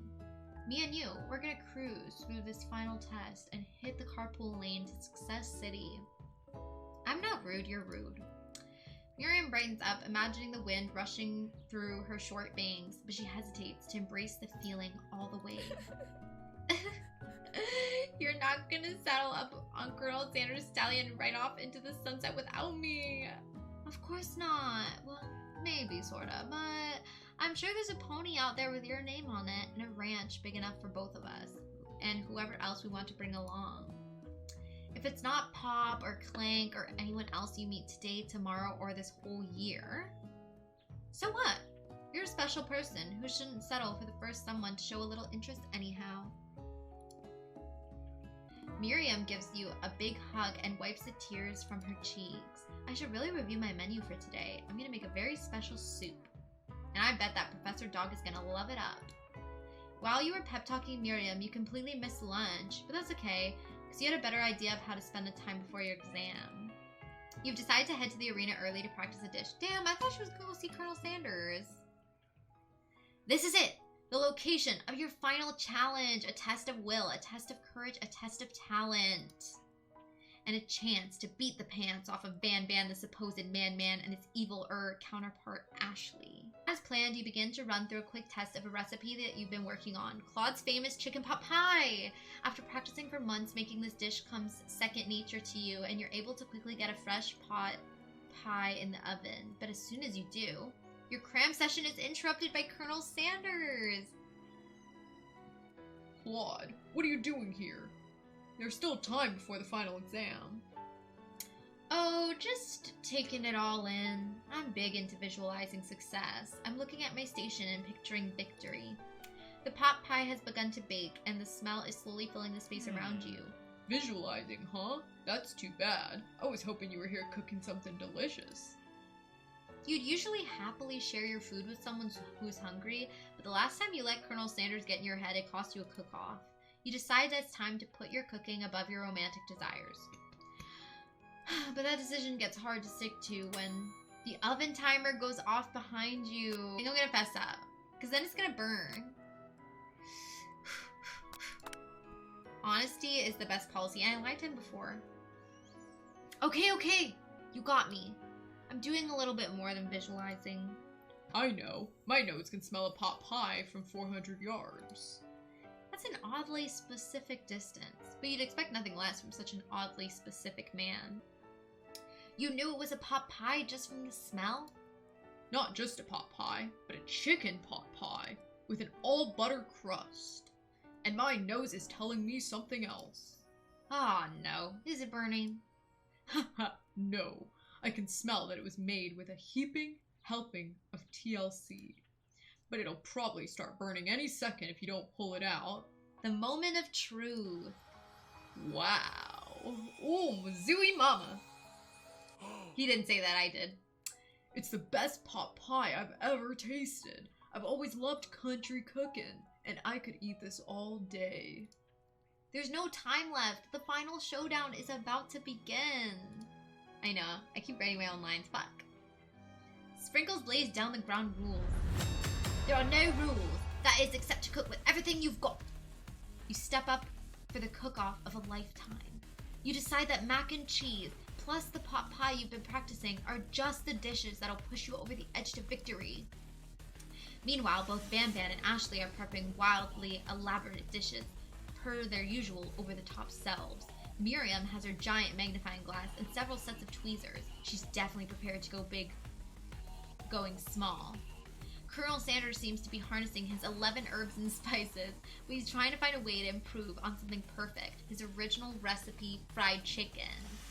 Me and you, we're gonna cruise through this final test and hit the carpool lane to Success City. I'm not rude, you're rude. Miriam brightens up, imagining the wind rushing through her short bangs, but she hesitates to embrace the feeling all the way. You're not gonna saddle up on Colonel Sanders' stallion right off into the sunset without me. Of course not. Well, maybe sorta, but I'm sure there's a pony out there with your name on it and a ranch big enough for both of us and whoever else we want to bring along. If it's not Pop or Clank or anyone else you meet today, tomorrow, or this whole year, so what? You're a special person who shouldn't settle for the first someone to show a little interest anyhow. Miriam gives you a big hug and wipes the tears from her cheeks. I should really review my menu for today. I'm gonna make a very special soup. And I bet that Professor Dog is gonna love it up. While you were pep-talking Miriam, you completely missed lunch, but that's okay, because you had a better idea of how to spend the time before your exam. You've decided to head to the arena early to practice a dish. Damn, I thought she was gonna go see Colonel Sanders. This is it! The location of your final challenge. A test of will, a test of courage, a test of talent. And a chance to beat the pants off of Ban Ban, the supposed man-man, and its evil-er counterpart, Ashley. As planned, you begin to run through a quick test of a recipe that you've been working on. Claude's famous chicken pot pie! After practicing for months, making this dish comes second nature to you, and you're able to quickly get a fresh pot pie in the oven. But as soon as you do, your cram session is interrupted by Colonel Sanders. Claude, what are you doing here? There's still time before the final exam. Oh, just taking it all in. I'm big into visualizing success. I'm looking at my station and picturing victory. The pot pie has begun to bake, and the smell is slowly filling the space around you. Visualizing, huh? That's too bad. I was hoping you were here cooking something delicious. You'd usually happily share your food with someone who's hungry, but the last time you let Colonel Sanders get in your head, it cost you a cook-off. You decide that it's time to put your cooking above your romantic desires. But that decision gets hard to stick to when the oven timer goes off behind you. I think I'm gonna fess up, because then it's gonna burn. Honesty is the best policy, and I liked him before. Okay, you got me. I'm doing a little bit more than visualizing. I know. My nose can smell a pot pie from 400 yards. That's an oddly specific distance, but you'd expect nothing less from such an oddly specific man. You knew it was a pot pie just from the smell? Not just a pot pie, but a chicken pot pie with an all-butter crust. And my nose is telling me something else. Ah, no. Is it burning? Haha, no. I can smell that it was made with a heaping helping of TLC. But it'll probably start burning any second if you don't pull it out. The moment of truth. Wow. Oh, Mazooey mama. He didn't say that, I did. It's the best pot pie I've ever tasted. I've always loved country cooking, and I could eat this all day. There's no time left. The final showdown is about to begin. I know. I keep writing my own lines. Fuck. Sprinkles lays down the ground rules. There are no rules. That is, except to cook with everything you've got. You step up for the cook-off of a lifetime. You decide that mac and cheese plus the pot pie you've been practicing are just the dishes that'll push you over the edge to victory. Meanwhile, both Bam Bam and Ashley are prepping wildly elaborate dishes per their usual over-the-top selves. Miriam has her giant magnifying glass and several sets of tweezers. She's definitely prepared to go big, going small. Colonel Sanders seems to be harnessing his 11 herbs and spices, but he's trying to find a way to improve on something perfect, his original recipe fried chicken.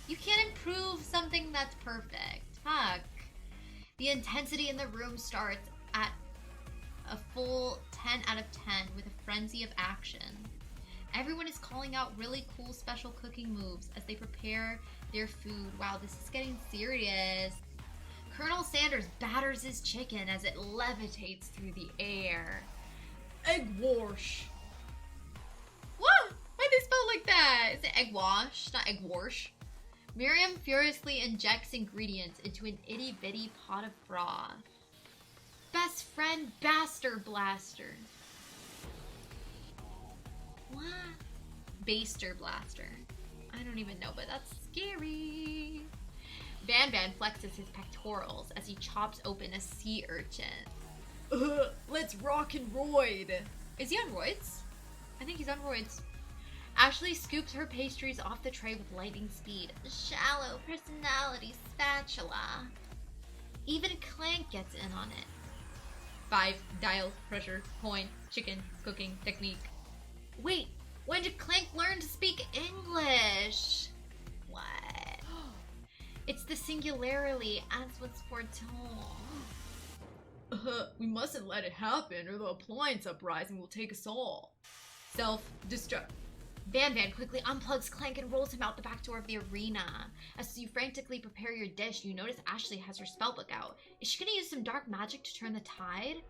You can't improve something that's perfect. Fuck. The intensity in the room starts at a full 10 out of 10 with a frenzy of action. Everyone is calling out really cool special cooking moves as they prepare their food. Wow, this is getting serious. Colonel Sanders batters his chicken as it levitates through the air. Egg wash. What? Why'd they spell like like that. Is it egg wash? Not egg wash. Miriam furiously injects ingredients into an itty bitty pot of broth. Best friend Baster Blaster. What? Baster Blaster. I don't even know, but that's scary. Van flexes his pectorals as he chops open a sea urchin. Let's rock and roid. Is he on roids? I think he's on roids. Ashley scoops her pastries off the tray with lightning speed. Shallow personality spatula. Even Clank gets in on it. 5 dial, pressure, point, chicken, cooking, technique. Wait, when did Clank learn to speak English? What? It's the singularly, as was foretold. We mustn't let it happen, or the appliance uprising will take us all. Self-destruct. Van quickly unplugs Clank and rolls him out the back door of the arena. As you frantically prepare your dish, you notice Ashley has her spellbook out. Is she gonna use some dark magic to turn the tide?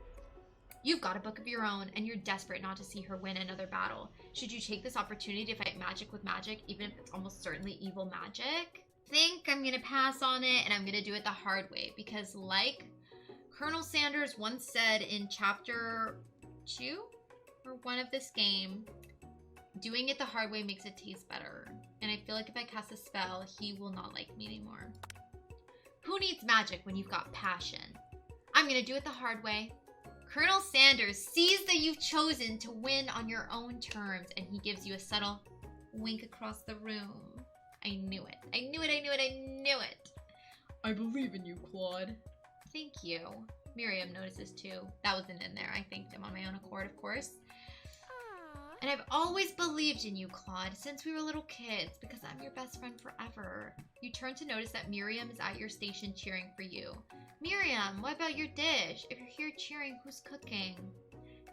You've got a book of your own, and you're desperate not to see her win another battle. Should you take this opportunity to fight magic with magic, even if it's almost certainly evil magic? I think I'm gonna pass on it, and I'm gonna do it the hard way, because like Colonel Sanders once said in chapter 2 or 1 of this game, doing it the hard way makes it taste better. And I feel like if I cast a spell, he will not like me anymore. Who needs magic when you've got passion? I'm gonna do it the hard way. Colonel Sanders sees that you've chosen to win on your own terms, and he gives you a subtle wink across the room. I knew it. I knew it. I believe in you, Claude. Thank you. Miriam notices too. That wasn't in there. I thanked him on my own accord, of course. And I've always believed in you, Claude, since we were little kids, because I'm your best friend forever. You turn to notice that Miriam is at your station cheering for you. Miriam, what about your dish? If you're here cheering, who's cooking?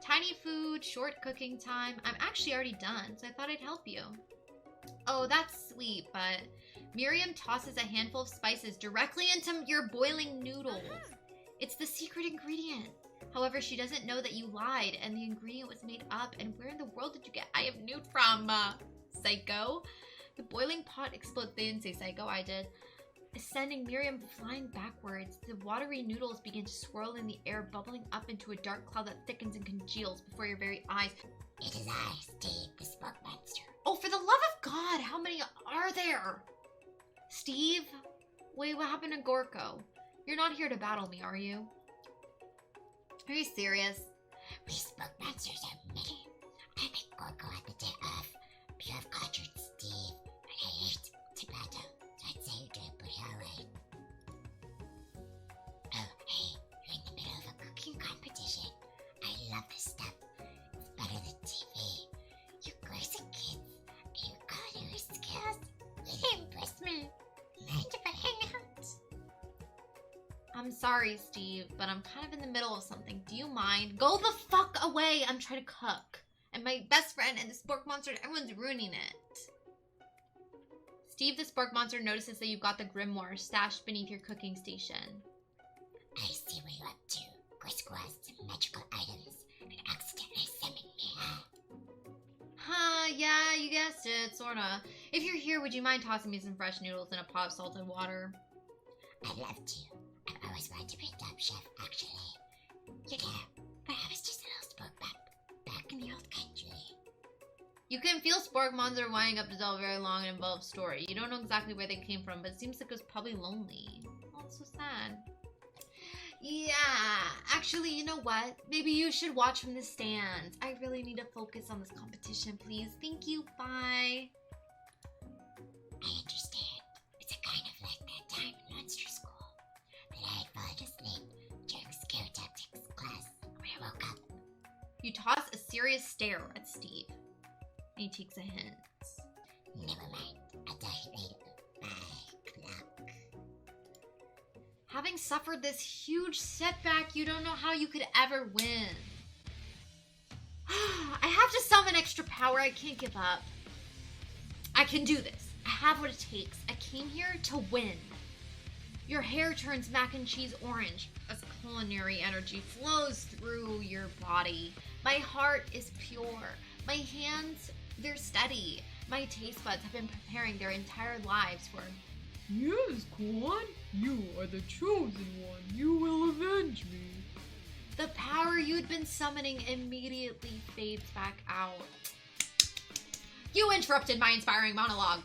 Tiny food, short cooking time. I'm actually already done, so I thought I'd help you. Oh, that's sweet, but Miriam tosses a handful of spices directly into your boiling noodles. It's the secret ingredient. However, she doesn't know that you lied and the ingredient was made up. And where in the world did you get I am nude from, psycho? The boiling pot explodes. They didn't say psycho, I did. Sending Miriam flying backwards. The watery noodles begin to swirl in the air, bubbling up into a dark cloud that thickens and congeals before your very eyes. It is I, Steve, the smoke monster. Oh, for the love of God, how many are there? Steve? Wait, what happened to Gorko? You're not here to battle me, are you? Are you serious? We smoke monsters are many. I make Gorgo at the day off. But you have conjured Steve, and I hate tomato. So I'd say you're doing pretty alright. Oh, hey, you're in the middle of a cooking competition. I love this stuff. It's better than TV. You crazy kids, and your culinary skills really impress me. Mind if I hang out? I'm sorry, Steve, but I'm kind of in the middle of something. Do you mind? Go the fuck away! I'm trying to cook. And my best friend and the spork monster, everyone's ruining it. Steve the spork monster notices that you've got the grimoire stashed beneath your cooking station. I see what you're up to. Grisco has some magical items and accidentally summoned me, huh? Huh, yeah, you guessed it, sorta. If you're here, would you mind tossing me some fresh noodles in a pot of salted water? I'd love to. I've always wanted to be a top chef, actually. You know, but I was just a little spoke back in the old country. You can feel spork monster winding up to tell a very long and involved story. You don't know exactly where they came from, but it seems like it was probably lonely. Oh, it's so sad. Yeah, actually, you know what? Maybe you should watch from the stands. I really need to focus on this competition, please. Thank you, bye. I understand. It's a kind of like that time in monster school. But I had fallen asleep during scare tactics class when I woke up. You toss a serious stare at Steve. And he takes a hint. Never mind. I'll tell you later. Bye, clock. Having suffered this huge setback, you don't know how you could ever win. I have to summon extra power. I can't give up. I can do this. I have what it takes. I came here to win. Your hair turns mac and cheese orange as culinary energy flows through your body. My heart is pure. My hands, they're steady. My taste buds have been preparing their entire lives for. Yes, Quan, you are the chosen one. You will avenge me. The power you'd been summoning immediately fades back out. You interrupted my inspiring monologue.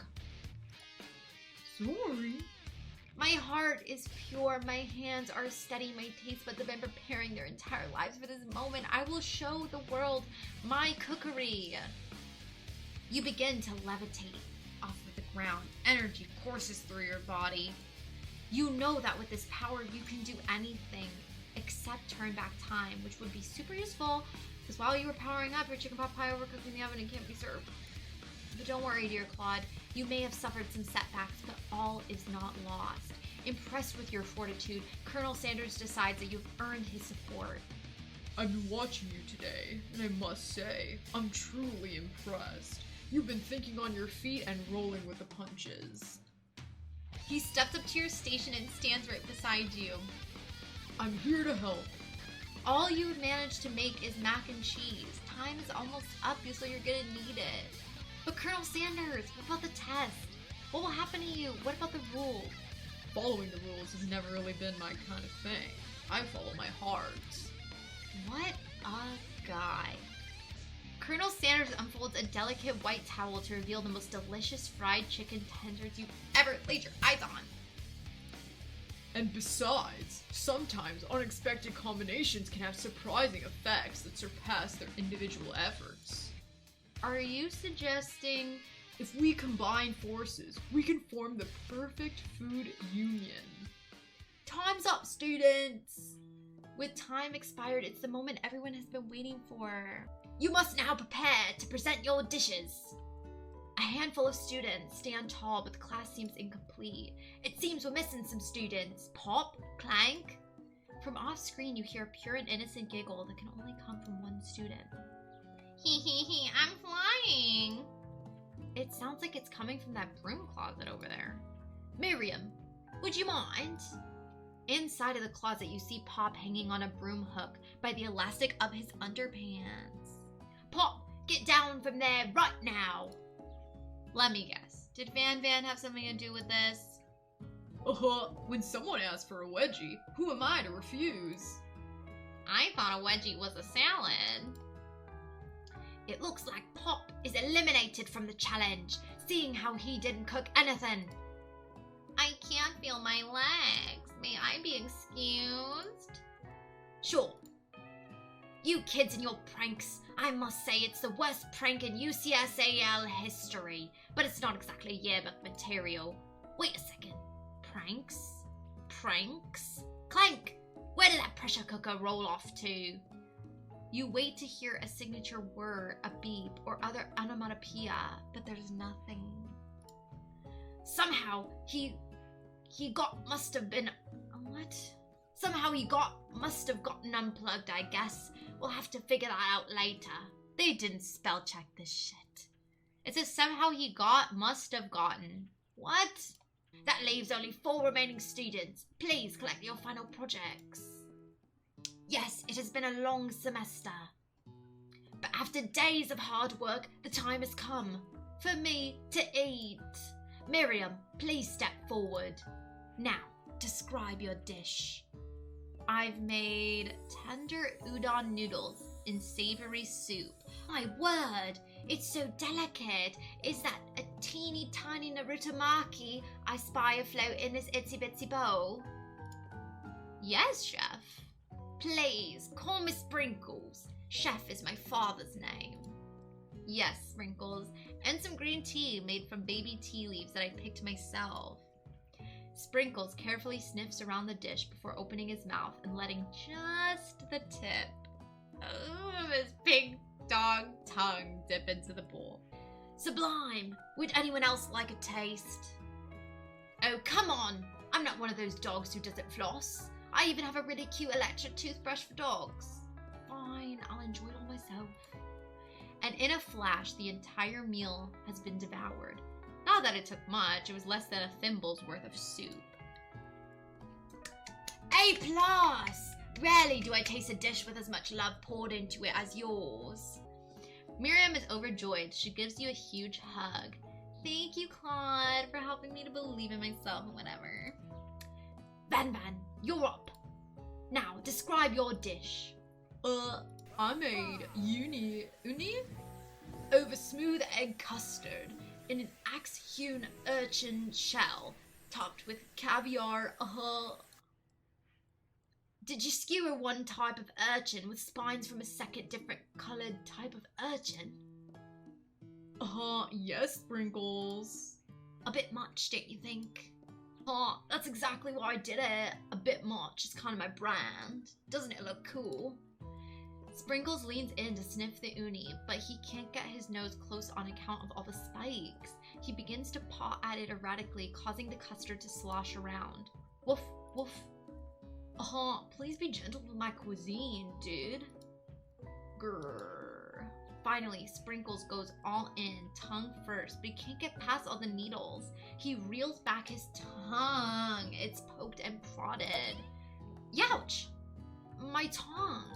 Sorry. My heart is pure, my hands are steady, my taste buds have been preparing their entire lives for this moment. I will show the world my cookery. You begin to levitate off of the ground. Energy courses through your body. You know that with this power you can do anything except turn back time, which would be super useful because while you were powering up, your chicken pot pie overcooked in the oven and can't be served. But don't worry, dear Claude. You may have suffered some setbacks, but all is not lost. Impressed with your fortitude, Colonel Sanders decides that you've earned his support. I've been watching you today, and I must say, I'm truly impressed. You've been thinking on your feet and rolling with the punches. He steps up to your station and stands right beside you. I'm here to help. All you would manage to make is mac and cheese. Time is almost up, so you're gonna need it. But Colonel Sanders, what about the test? What will happen to you? What about the rules? Following the rules has never really been my kind of thing. I follow my heart. What a guy. Colonel Sanders unfolds a delicate white towel to reveal the most delicious fried chicken tenders you've ever laid your eyes on. And besides, sometimes unexpected combinations can have surprising effects that surpass their individual efforts. Are you suggesting if we combine forces, we can form the perfect food union? time's up, students? With time expired, it's the moment everyone has been waiting for. You must now prepare to present your dishes. A handful of students stand tall, but the class seems incomplete. It seems we're missing some students. Pop? Clank? From off screen, you hear a pure and innocent giggle that can only come from one student. Hee hee hee, I'm flying. It sounds like it's coming from that broom closet over there. Miriam, would you mind? Inside of the closet, you see Pop hanging on a broom hook by the elastic of his underpants. Pop, get down from there right now. Let me guess. Did Van have something to do with this? When someone asks for a wedgie, who am I to refuse? I thought a wedgie was a salad. It looks like Pop is eliminated from the challenge, seeing how he didn't cook anything. I can't feel my legs. May I be excused? Sure. You kids and your pranks. I must say it's the worst prank in UCSAL history, but it's not exactly yearbook material. Wait a second. Pranks? Pranks? Clank! Where did that pressure cooker roll off to? You wait to hear a signature word, a beep, or other onomatopoeia, but there's nothing. Somehow must have gotten unplugged, I guess. We'll have to figure that out later. They didn't spell check this shit. It says somehow must have gotten. What? That leaves only 4 remaining students. Please collect your final projects. Yes, it has been a long semester. But after days of hard work, the time has come for me to eat. Miriam, please step forward. Now, describe your dish. I've made tender udon noodles in savory soup. My word, it's so delicate. Is that a teeny tiny Narutomaki I spy afloat in this itsy bitsy bowl? Yes, Chef. Please, call me Sprinkles. Chef is my father's name. Yes, Sprinkles. And some green tea made from baby tea leaves that I picked myself. Sprinkles carefully sniffs around the dish before opening his mouth and letting just the tip of his big dog tongue dip into the bowl. Sublime! Would anyone else like a taste? Oh, come on! I'm not one of those dogs who doesn't floss. I even have a really cute electric toothbrush for dogs. Fine, I'll enjoy it all myself. And in a flash, the entire meal has been devoured. Not that it took much, it was less than a thimble's worth of soup. A+! Rarely do I taste a dish with as much love poured into it as yours. Miriam is overjoyed. She gives you a huge hug. Thank you, Claude, for helping me to believe in myself and whatever. Van, you're up. Now, describe your dish. I made uni over smooth egg custard in an axe-hewn urchin shell, topped with caviar. Did you skewer one type of urchin with spines from a second different colored type of urchin? Yes, Sprinkles. A bit much, don't you think? That's exactly why I did it. A bit much. It's kind of my brand. Doesn't it look cool? Sprinkles leans in to sniff the uni, but he can't get his nose close on account of all the spikes. He begins to paw at it erratically, causing the custard to slosh around. Woof, woof. Please be gentle with my cuisine, dude. Grrr. Finally, Sprinkles goes all in, tongue first, but he can't get past all the needles. He reels back his tongue. It's poked and prodded. Youch! My tongue.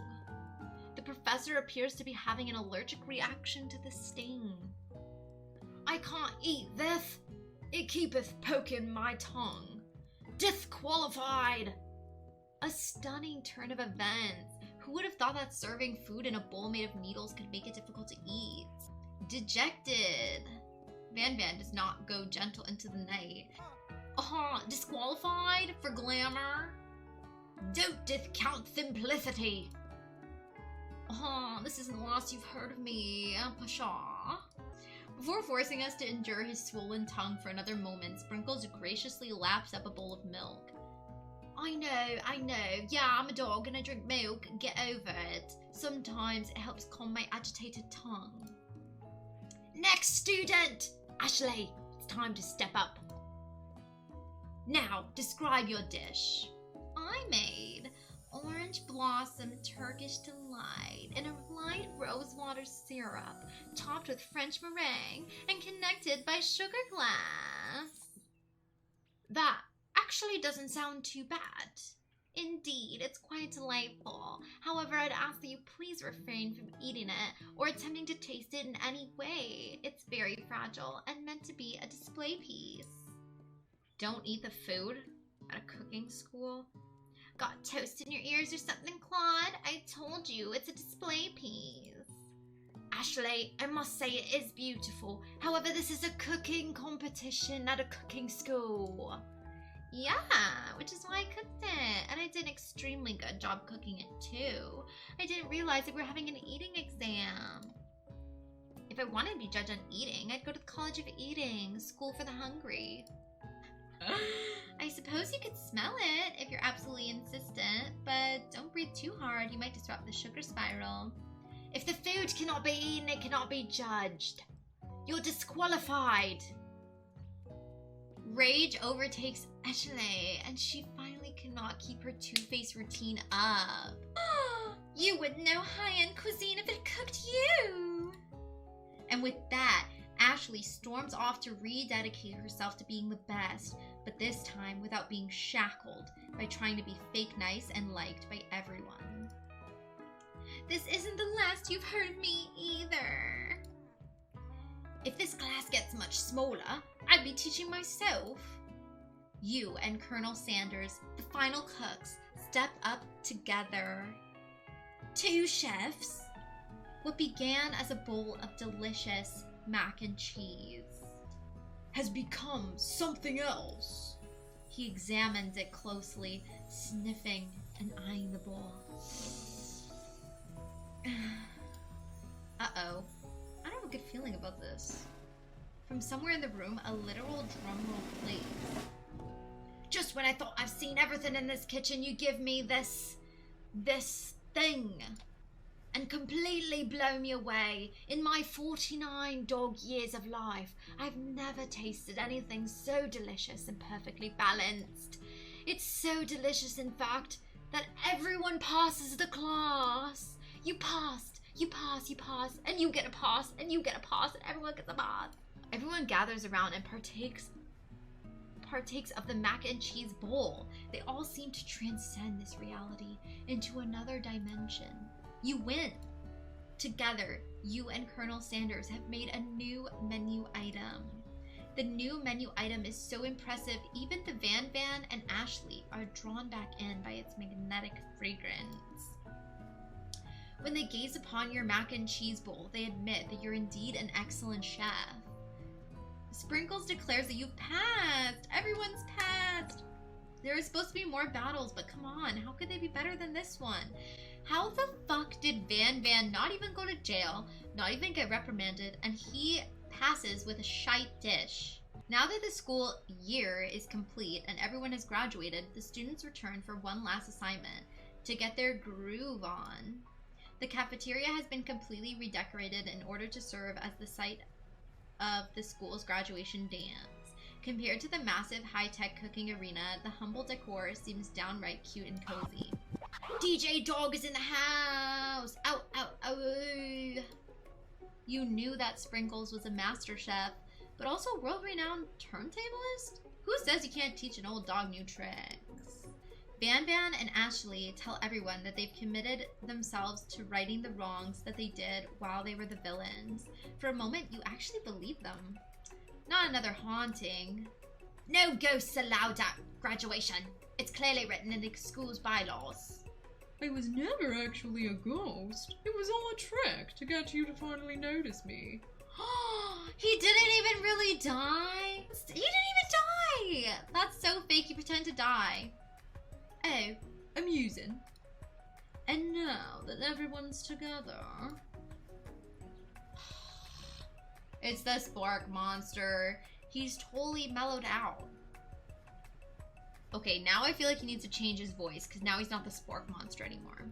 The professor appears to be having an allergic reaction to the sting. I can't eat this. It keepeth poking my tongue. Disqualified! A stunning turn of events. Who would have thought that serving food in a bowl made of needles could make it difficult to eat? Dejected. Van does not go gentle into the night. Disqualified for glamour? Don't discount simplicity. This isn't the last you've heard of me, Pasha. Before forcing us to endure his swollen tongue for another moment, Sprinkles graciously laps up a bowl of milk. I know. Yeah, I'm a dog and I drink milk. Get over it. Sometimes it helps calm my agitated tongue. Next student! Ashley, it's time to step up. Now, describe your dish. I made orange blossom Turkish delight in a light rosewater syrup, topped with French meringue and connected by sugar glass. That actually doesn't sound too bad. Indeed, it's quite delightful. However, I'd ask that you please refrain from eating it or attempting to taste it in any way. It's very fragile and meant to be a display piece. Don't eat the food at a cooking school? Got toast in your ears or something, Claude? I told you, it's a display piece. Ashley, I must say it is beautiful. However, this is a cooking competition, not a cooking school. Yeah, which is why I cooked it, and I did an extremely good job cooking it too. I didn't realize that we were having an eating exam. If I wanted to be judged on eating, I'd go to the College of Eating, School for the Hungry. I suppose you could smell it if you're absolutely insistent, but don't breathe too hard, you might disrupt the sugar spiral. If the food cannot be eaten, it cannot be judged. You're disqualified. Rage overtakes Ashley, and she finally cannot keep her two-face routine up. You would know high-end cuisine if it cooked you! And with that, Ashley storms off to rededicate herself to being the best, but this time without being shackled by trying to be fake nice and liked by everyone. This isn't the last you've heard of me either. If this class gets much smaller, I'd be teaching myself. You and Colonel Sanders, the final cooks, step up together. 2 chefs. What began as a bowl of delicious mac and cheese has become something else. He examines it closely, sniffing and eyeing the bowl. Uh-oh. I don't have a good feeling about this. From somewhere in the room, a literal drum roll plays. Just when I thought I've seen everything in this kitchen, you give me this thing. And completely blow me away. In my 49 dog years of life, I've never tasted anything so delicious and perfectly balanced. It's so delicious, in fact, that everyone passes the class. You passed, and you get a pass, and you get a pass, and everyone gets a pass. Everyone gathers around and partakes of the mac and cheese bowl. They all seem to transcend this reality into another dimension. You win. Together, you and Colonel Sanders have made a new menu item. The new menu item is so impressive, even the Van and Ashley are drawn back in by its magnetic fragrance. When they gaze upon your mac and cheese bowl, they admit that you're indeed an excellent chef. Sprinkles declares that you've passed. Everyone's passed. There are supposed to be more battles, but come on, how could they be better than this one? How the fuck did Van not even go to jail, not even get reprimanded, and he passes with a shite dish? Now that the school year is complete and everyone has graduated, the students return for one last assignment to get their groove on. The cafeteria has been completely redecorated in order to serve as the site of the school's graduation dance. Compared to the massive high-tech cooking arena, the humble decor seems downright cute and cozy. DJ Dog is in the house! Ow, ow, ow! You knew that Sprinkles was a master chef, but also world-renowned turntablist? Who says you can't teach an old dog new tricks? Van and Ashley tell everyone that they've committed themselves to righting the wrongs that they did while they were the villains. For a moment, you actually believe them. Not another haunting. No ghosts allowed at graduation. It's clearly written in the school's bylaws. I was never actually a ghost. It was all a trick to get you to finally notice me. He didn't even really die? He didn't even die! That's so fake, you pretend to die. Oh, amusing. And now that everyone's together... It's the Spork Monster. He's totally mellowed out. Okay, now I feel like he needs to change his voice, because now he's not the Spork Monster anymore.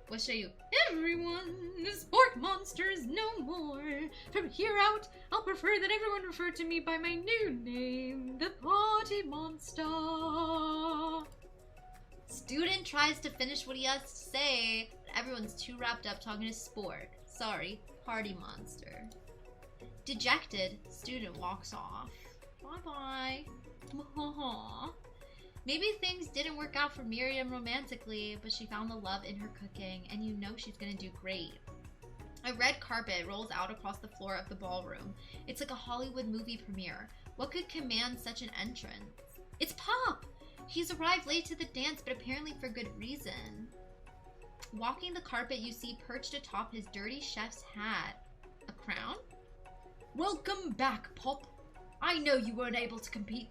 What should I do? Everyone, the Spork Monster is no more. From here out, I'll prefer that everyone refer to me by my new name, the Party Monster. Student tries to finish what he has to say, but everyone's too wrapped up talking to Spork. Sorry, Party Monster. Dejected, student walks off. Bye-bye. Maybe things didn't work out for Miriam romantically, but she found the love in her cooking, and you know she's gonna do great. A red carpet rolls out across the floor of the ballroom. It's like a Hollywood movie premiere. What could command such an entrance? It's Pop! He's arrived late to the dance, but apparently for good reason. Walking the carpet, you see perched atop his dirty chef's hat. A crown? Welcome back, Pop. I know you weren't able to complete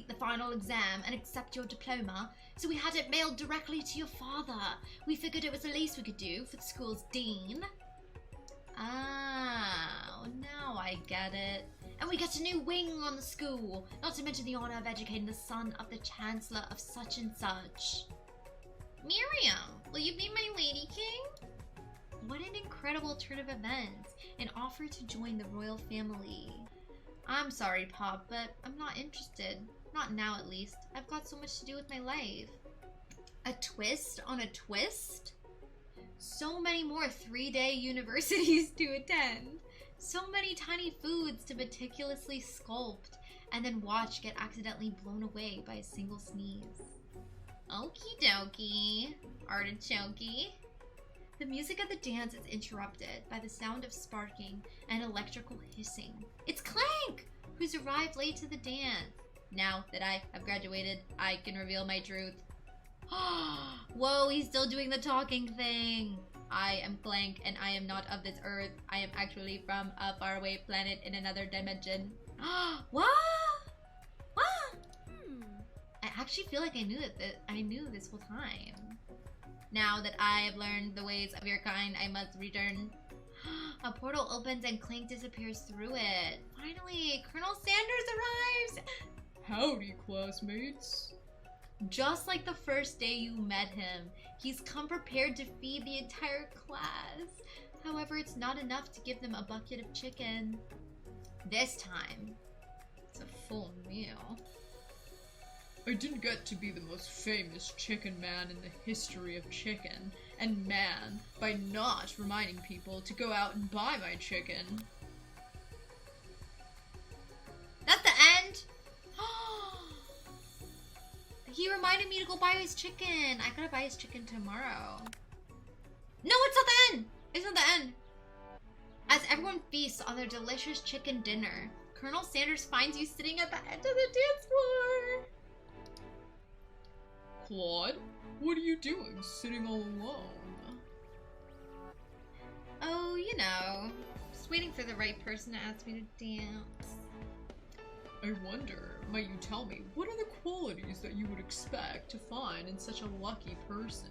the final exam and accept your diploma, so we had it mailed directly to your father. We figured it was the least we could do for the school's dean. Oh, now I get it. And we get a new wing on the school, not to mention the honor of educating the son of the chancellor of such and such. Miriam, will you be my lady king? What an incredible turn of events. An offer to join the royal family. I'm sorry, Pop, but I'm not interested. Not now, at least. I've got so much to do with my life. A twist on a twist? So many more 3-day universities to attend. So many tiny foods to meticulously sculpt and then watch get accidentally blown away by a single sneeze. Okie dokie. Artichokey. The music of the dance is interrupted by the sound of sparking and electrical hissing. It's Clank, who's arrived late to the dance. Now that I have graduated, I can reveal my truth. Whoa, he's still doing the talking thing. I am Clank, and I am not of this earth. I am actually from a faraway planet in another dimension. What? I actually feel like I knew it. I knew this whole time. Now that I have learned the ways of your kind, I must return. A portal opens and Clank disappears through it. Finally, Colonel Sanders arrives! Howdy, classmates. Just like the first day you met him, he's come prepared to feed the entire class. However, it's not enough to give them a bucket of chicken. This time, it's a full meal. I didn't get to be the most famous chicken man in the history of chicken and man by not reminding people to go out and buy my chicken. That's the end? He reminded me to go buy his chicken. I gotta buy his chicken tomorrow. No, it's not the end! It's not the end. As everyone feasts on their delicious chicken dinner, Colonel Sanders finds you sitting at the end of the dance floor. Claude, what are you doing sitting all alone? Oh, you know, just waiting for the right person to ask me to dance. I wonder, might you tell me, what are the qualities that you would expect to find in such a lucky person?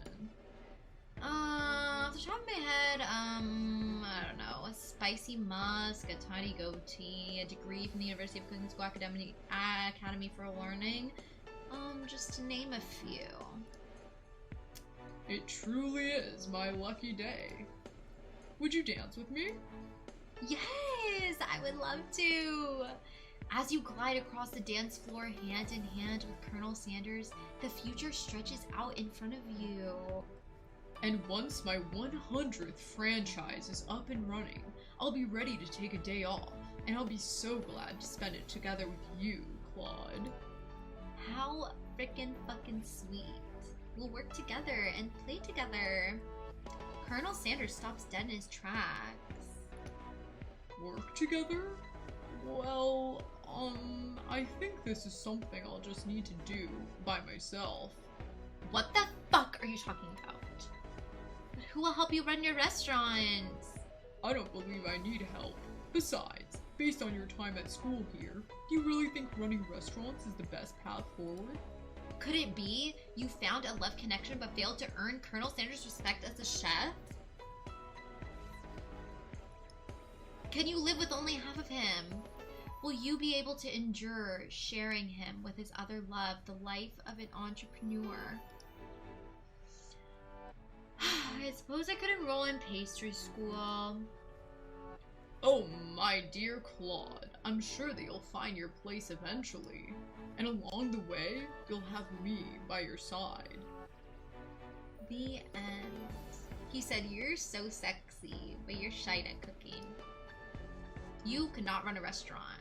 Off the top of my head, I don't know, a spicy musk, a tiny goatee, a degree from the University of Cooking School Academy for Learning, just to name a few. It truly is my lucky day. Would you dance with me? Yes, I would love to. As you glide across the dance floor hand in hand with Colonel Sanders, the future stretches out in front of you. And once my 100th franchise is up and running, I'll be ready to take a day off, and I'll be so glad to spend it together with you, Claude. How frickin' fucking sweet. We'll work together and play together. Colonel Sanders stops dead in his tracks. Work together? Well, I think this is something I'll just need to do by myself. What the fuck are you talking about? Who will help you run your restaurants? I don't believe I need help. Besides, based on your time at school here, do you really think running restaurants is the best path forward? Could it be you found a love connection but failed to earn Colonel Sanders' respect as a chef? Can you live with only half of him? Will you be able to endure sharing him with his other love, the life of an entrepreneur? I suppose I could enroll in pastry school. Oh, my dear Claude, I'm sure that you'll find your place eventually. And along the way, you'll have me by your side. The end. He said, "You're so sexy, but you're shy at cooking. You could not run a restaurant.